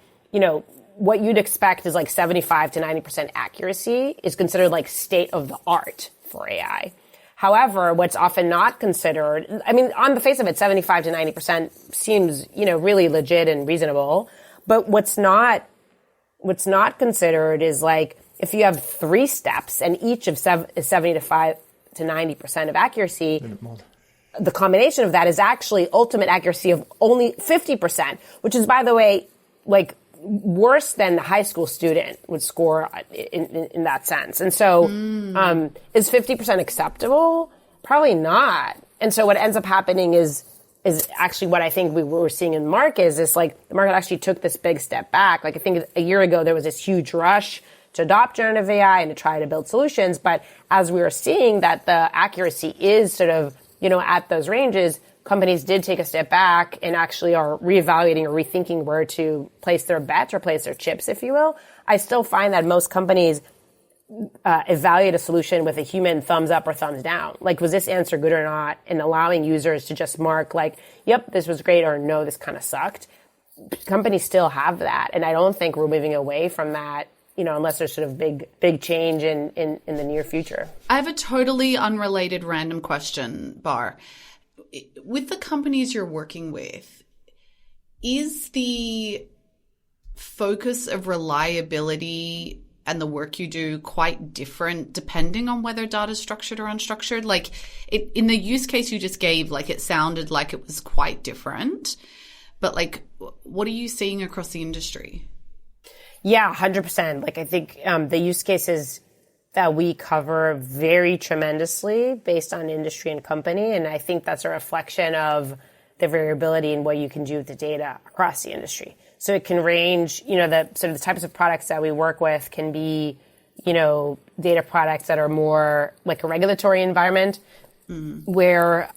what you'd expect is like 75 to 90% accuracy is considered like state of the art for AI. However, what's often not considered, on the face of it, 75 to 90% seems, really legit and reasonable. But what's not considered is like, if you have 3 steps and each of is 75 to 90% of accuracy, the combination of that is actually ultimate accuracy of only 50%, which is, by the way, like worse than the high school student would score in that sense. And so, is 50% acceptable? Probably not. And so what ends up happening is actually what I think we were seeing in the market is like the market actually took this big step back. Like I think a year ago, there was this huge rush to adopt generative AI and to try to build solutions. But as we were seeing that the accuracy is sort of, at those ranges, companies did take a step back and actually are reevaluating or rethinking where to place their bets or place their chips, if you will. I still find that most companies evaluate a solution with a human thumbs up or thumbs down. Like, was this answer good or not? And allowing users to just mark like, yep, this was great, or no, this kind of sucked. Companies still have that. And I don't think we're moving away from that, unless there's sort of big change in the near future. I have a totally unrelated random question, Barr. With the companies you're working with, is the focus of reliability and the work you do quite different depending on whether data is structured or unstructured? Like in the use case you just gave, like it sounded like it was quite different, but like, what are you seeing across the industry? Yeah, 100%. Like I think the use cases that we cover vary tremendously based on industry and company. And I think that's a reflection of the variability in what you can do with the data across the industry. So it can range, the sort of the types of products that we work with can be, data products that are more like a regulatory environment where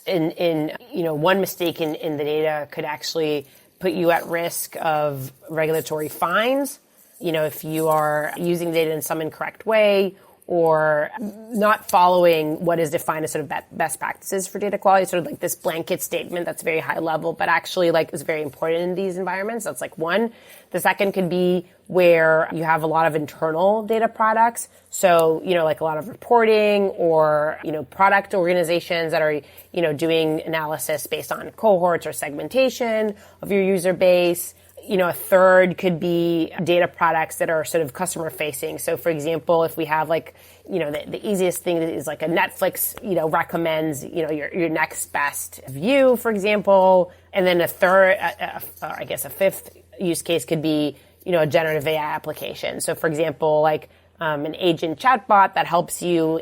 one mistake in the data could actually put you at risk of regulatory fines. If you are using data in some incorrect way or not following what is defined as sort of best practices for data quality, sort of like this blanket statement that's very high level, but actually like is very important in these environments. That's like one. The second could be where you have a lot of internal data products. So, like a lot of reporting or, product organizations that are, doing analysis based on cohorts or segmentation of your user base. A third could be data products that are sort of customer facing. So for example, if we have like, the easiest thing is like a Netflix, recommends, your next best view, for example. And then a fifth use case could be, a generative AI application. So for example, like, an agent chatbot that helps you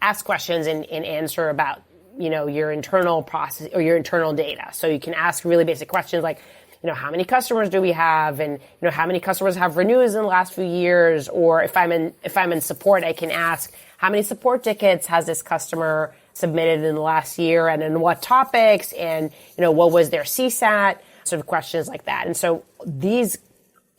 ask questions and answer about, your internal process or your internal data. So you can ask really basic questions like, how many customers do we have? And, how many customers have renewed in the last few years? Or if I'm in support, I can ask, how many support tickets has this customer submitted in the last year? And in what topics? And, what was their CSAT? Sort of questions like that. And so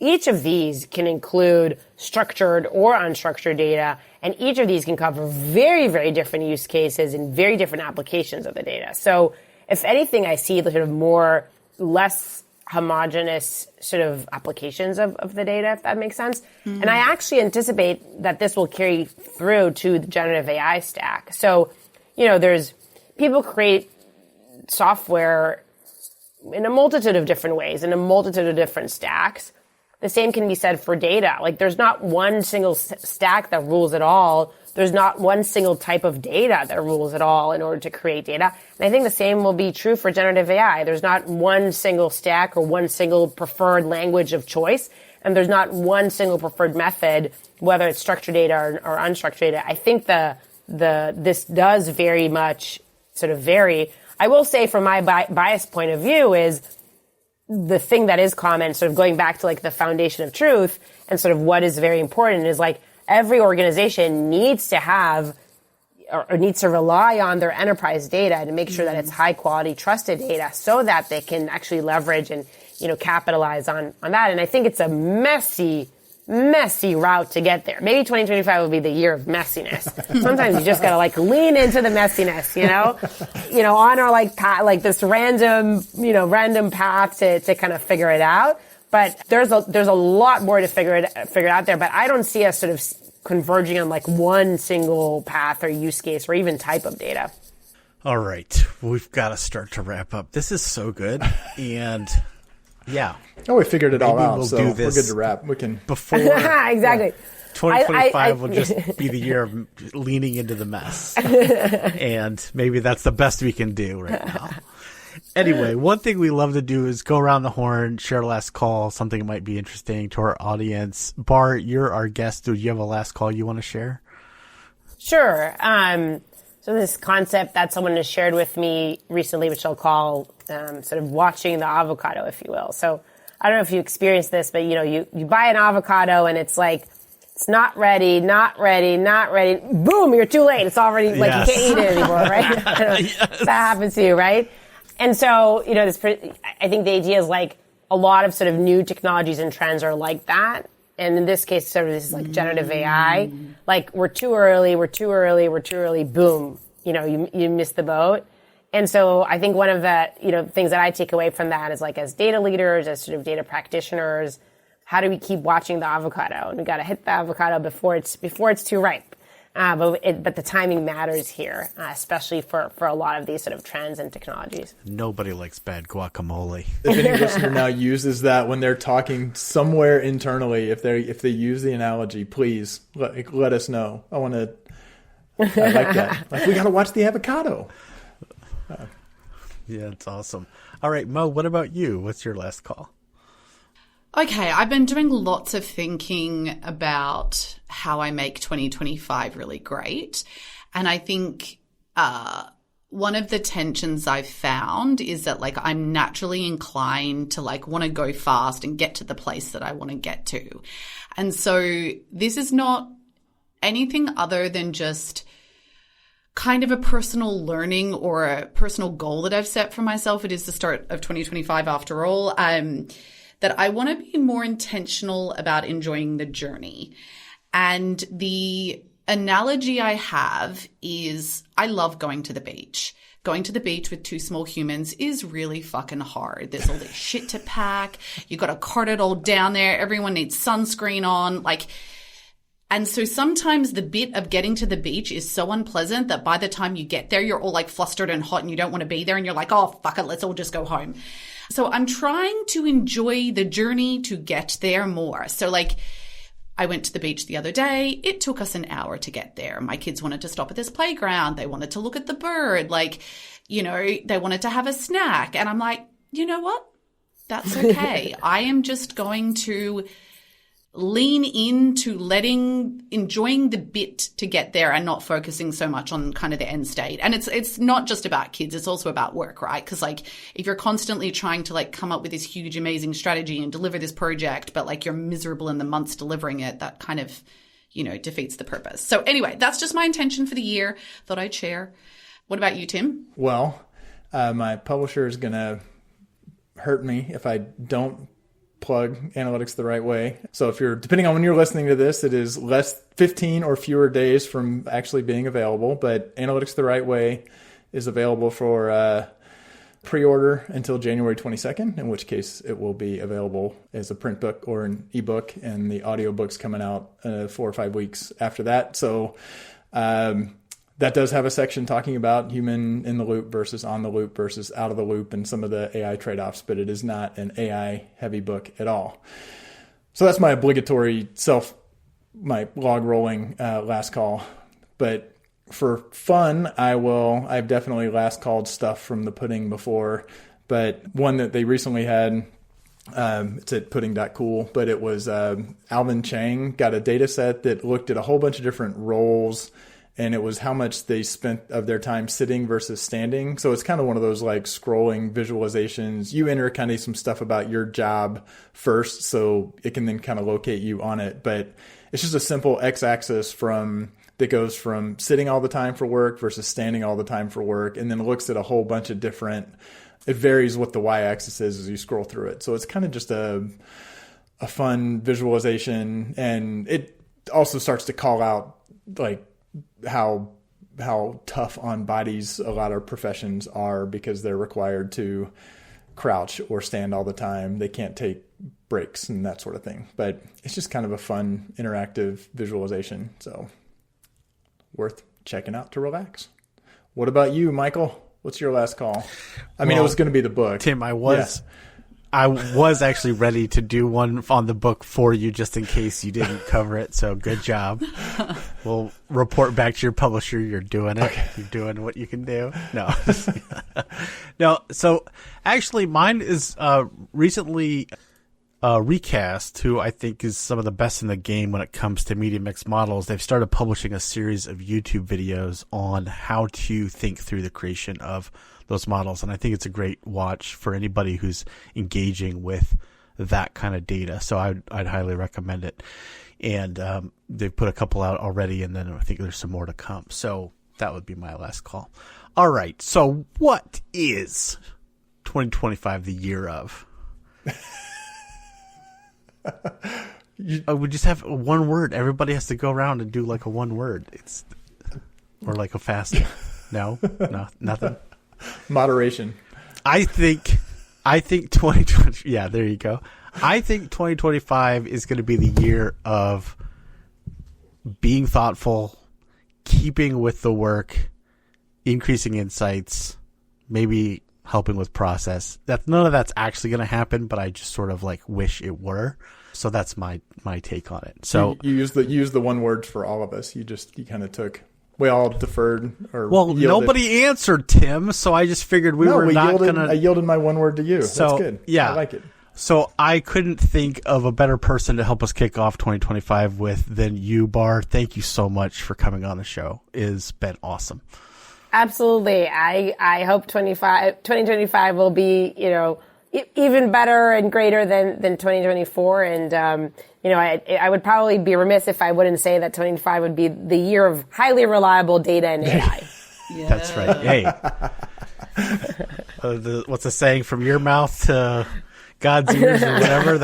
each of these can include structured or unstructured data. And each of these can cover very, very different use cases and very different applications of the data. So if anything, I see the sort of less homogeneous sort of applications of the data, if that makes sense. Mm-hmm. And I actually anticipate that this will carry through to the generative AI stack. So, there's people create software in a multitude of different ways, in a multitude of different stacks. The same can be said for data. Like there's not one single stack that rules it all. There's not one single type of data that rules it all in order to create data. And I think the same will be true for generative AI. There's not one single stack or one single preferred language of choice. And there's not one single preferred method, whether it's structured data or unstructured data. I think this does very much sort of vary. I will say from my biased point of view is the thing that is common, sort of going back to like the foundation of truth and sort of what is very important is like every organization needs to have or needs to rely on their enterprise data to make sure that it's high quality, trusted data so that they can actually leverage and, capitalize on that. And I think it's a messy route to get there. Maybe 2025 will be the year of messiness. Sometimes you just gotta like lean into the messiness, on our like path, like this random path to kind of figure it out. But there's a lot more to figure it out there. But I don't see us sort of converging on like one single path or use case or even type of data. All right, we've got to start to wrap up. This is so good, and yeah. Oh, we figured it all out, we'll so do this we're good to wrap. We can before exactly. Yeah. 2025 will just be the year of leaning into the mess, and maybe that's the best we can do right now. Anyway, one thing we love to do is go around the horn, share a last call, something that might be interesting to our audience. Barr, you're our guest. Do you have a last call you want to share? Sure. So this concept that someone has shared with me recently, which I'll call sort of watching the avocado, if you will. So I don't know if you experienced this, but you buy an avocado and it's like, it's not ready. Boom, you're too late. It's already like You can't eat it anymore, right? Yes. That happens to you, right? And so, I think the idea is like a lot of sort of new technologies and trends are like that. And in this case, sort of this is like generative AI. Like we're too early, boom, you missed the boat. And so I think one of the, things that I take away from that is like as data leaders, as sort of data practitioners, how do we keep watching the avocado? And we got to hit the avocado before it's too ripe. But the timing matters here, especially for a lot of these sort of trends and technologies. Nobody likes bad guacamole. If any listener now uses that when they're talking somewhere internally, if they use the analogy, please let us know. I like that. Like, we got to watch the avocado. Yeah, it's awesome. All right, Mo, what about you? What's your last call? Okay, I've been doing lots of thinking about how I make 2025 really great. And I think one of the tensions I've found is that like I'm naturally inclined to like want to go fast and get to the place that I want to get to. And so this is not anything other than just kind of a personal learning or a personal goal that I've set for myself. It is the start of 2025 after all. That I want to be more intentional about enjoying the journey. And the analogy I have is I love going to the beach. Going to the beach with two small humans is really fucking hard. There's all this shit to pack. You got to cart it all down there. Everyone needs sunscreen on. And so sometimes the bit of getting to the beach is so unpleasant that by the time you get there, you're all like flustered and hot and you don't want to be there. And you're like, oh, fuck it, let's all just go home. So I'm trying to enjoy the journey to get there more. So like I went to the beach the other day. It took us an hour to get there. My kids wanted to stop at this playground. They wanted to look at the bird. They wanted to have a snack. And I'm like, you know what? That's okay. I am just going to lean into enjoying the bit to get there and not focusing so much on kind of the end state. And it's not just about kids. It's also about work, right? Because like if you're constantly trying to like come up with this huge, amazing strategy and deliver this project, but like you're miserable in the months delivering it, that kind of, defeats the purpose. So anyway, that's just my intention for the year. Thought I'd share. What about you, Tim? Well, my publisher is going to hurt me if I don't plug analytics the right way. So depending on when you're listening to this, it is 15 or fewer days from actually being available, but analytics the right way is available for pre-order until January 22nd, in which case it will be available as a print book or an ebook, and the audiobook's coming out 4 or 5 weeks after that. So that does have a section talking about human in the loop versus on the loop versus out of the loop and some of the AI trade-offs, but it is not an AI heavy book at all. So that's my obligatory my log rolling last call. But for fun, I've definitely last called stuff from the pudding before, but one that they recently had, it's at pudding.cool, but it was Alvin Chang got a data set that looked at a whole bunch of different roles, and it was how much they spent of their time sitting versus standing. So it's kind of one of those like scrolling visualizations. You enter kind of some stuff about your job first, so it can then kind of locate you on it. But it's just a simple x-axis that goes from sitting all the time for work versus standing all the time for work, and then looks at a whole bunch of different. It varies what the y-axis is as you scroll through it. So it's kind of just a fun visualization, and it also starts to call out like how tough on bodies a lot of professions are, because they're required to crouch or stand all the time. They can't take breaks and that sort of thing. But it's just kind of a fun, interactive visualization. So worth checking out to relax. What about you, Michael? What's your last call? I mean, it was going to be the book. Tim, I was actually ready to do one on the book for you just in case you didn't cover it. So good job. We'll report back to your publisher. You're doing it. Okay. You're doing what you can do. No. No. So actually mine is recently Recast, who I think is some of the best in the game when it comes to media mix models. They've started publishing a series of YouTube videos on how to think through the creation of those models. And I think it's a great watch for anybody who's engaging with that kind of data. So I'd highly recommend it. And they've put a couple out already, and then I think there's some more to come. So that would be my last call. All right. So what is 2025 the year of? We just have one word. Everybody has to go around and do like a one word. Or like a fast. No, nothing. Moderation. I think 2020. Yeah, there you go. I think 2025 is going to be the year of being thoughtful, keeping with the work, increasing insights, maybe helping with process. None of that's actually going to happen, but I just sort of like wish it were. So that's my take on it. So you use the one word for all of us. You kind of took. We all deferred or yielded. Nobody answered, Tim. So I just figured I yielded my one word to you. So, that's good. Yeah, I like it. So I couldn't think of a better person to help us kick off 2025 with than you, Barr. Thank you so much for coming on the show. It's been awesome. Absolutely. I hope 2025 will be, even better and greater than 2024. And, I would probably be remiss if I wouldn't say that 2025 would be the year of highly reliable data and AI. Yeah. That's right. Hey, what's the saying, from your mouth to God's ears or whatever?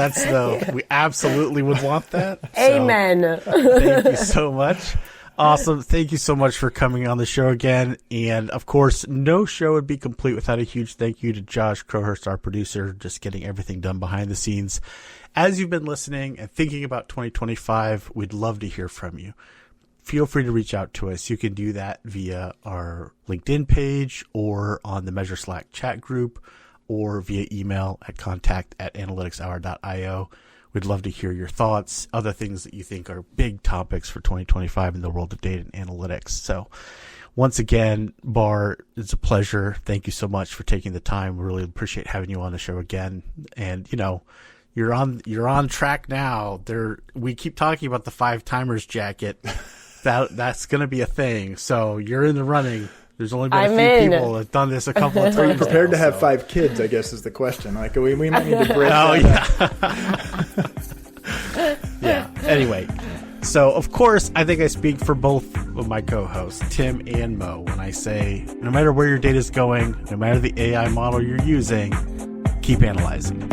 We absolutely would want that. Amen. So, thank you so much. Awesome. Thank you so much for coming on the show again. And of course, no show would be complete without a huge thank you to Josh Crowhurst, our producer, just getting everything done behind the scenes. As you've been listening and thinking about 2025, we'd love to hear from you. Feel free to reach out to us. You can do that via our LinkedIn page or on the Measure Slack chat group or via email at contact@analyticshour.io. We'd love to hear your thoughts, other things that you think are big topics for 2025 in the world of data and analytics. So once again, Barr, it's a pleasure. Thank you so much for taking the time. We really appreciate having you on the show again. And, you're on track now. We keep talking about the 5 timers jacket. That's going to be a thing. So you're in the running. There's only been a few people that have done this a couple of times. Are you prepared to have 5 kids, I guess, is the question. Like, we might need to break Yeah. Anyway, so, of course, I think I speak for both of my co-hosts, Tim and Mo, when I say, no matter where your data is going, no matter the AI model you're using, keep analyzing.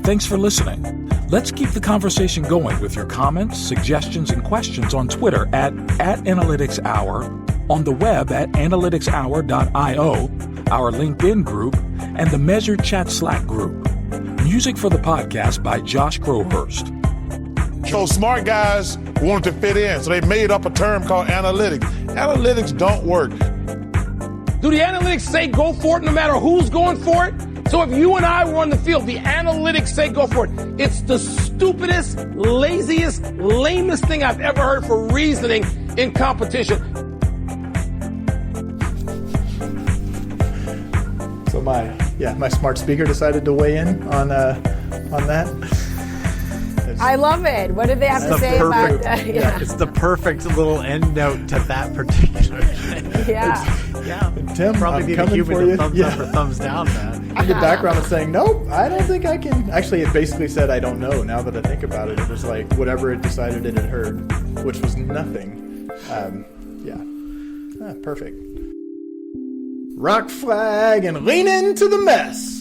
Thanks for listening. Let's keep the conversation going with your comments, suggestions, and questions on Twitter at @AnalyticsHour, on the web at analyticshour.io, our LinkedIn group, and the Measure Chat Slack group. Music for the podcast by Josh Crowhurst. So smart guys wanted to fit in, so they made up a term called analytics. Analytics don't work. Do the analytics say go for it no matter who's going for it? So if you and I were on the field, the analytics say go for it. It's the stupidest, laziest, lamest thing I've ever heard for reasoning in competition. So my smart speaker decided to weigh in on that. I love it. What did they have to say about that? Yeah. It's the perfect little end note to that particular thing. Yeah. Tim, probably I'm need a coming human for you. to thumbs up or thumbs down that. In the background, it's saying, nope, I don't think I can. Actually, it basically said, I don't know. Now that I think about it, it was like whatever it decided it had heard, which was nothing. Perfect. Rock flag and lean into the mess.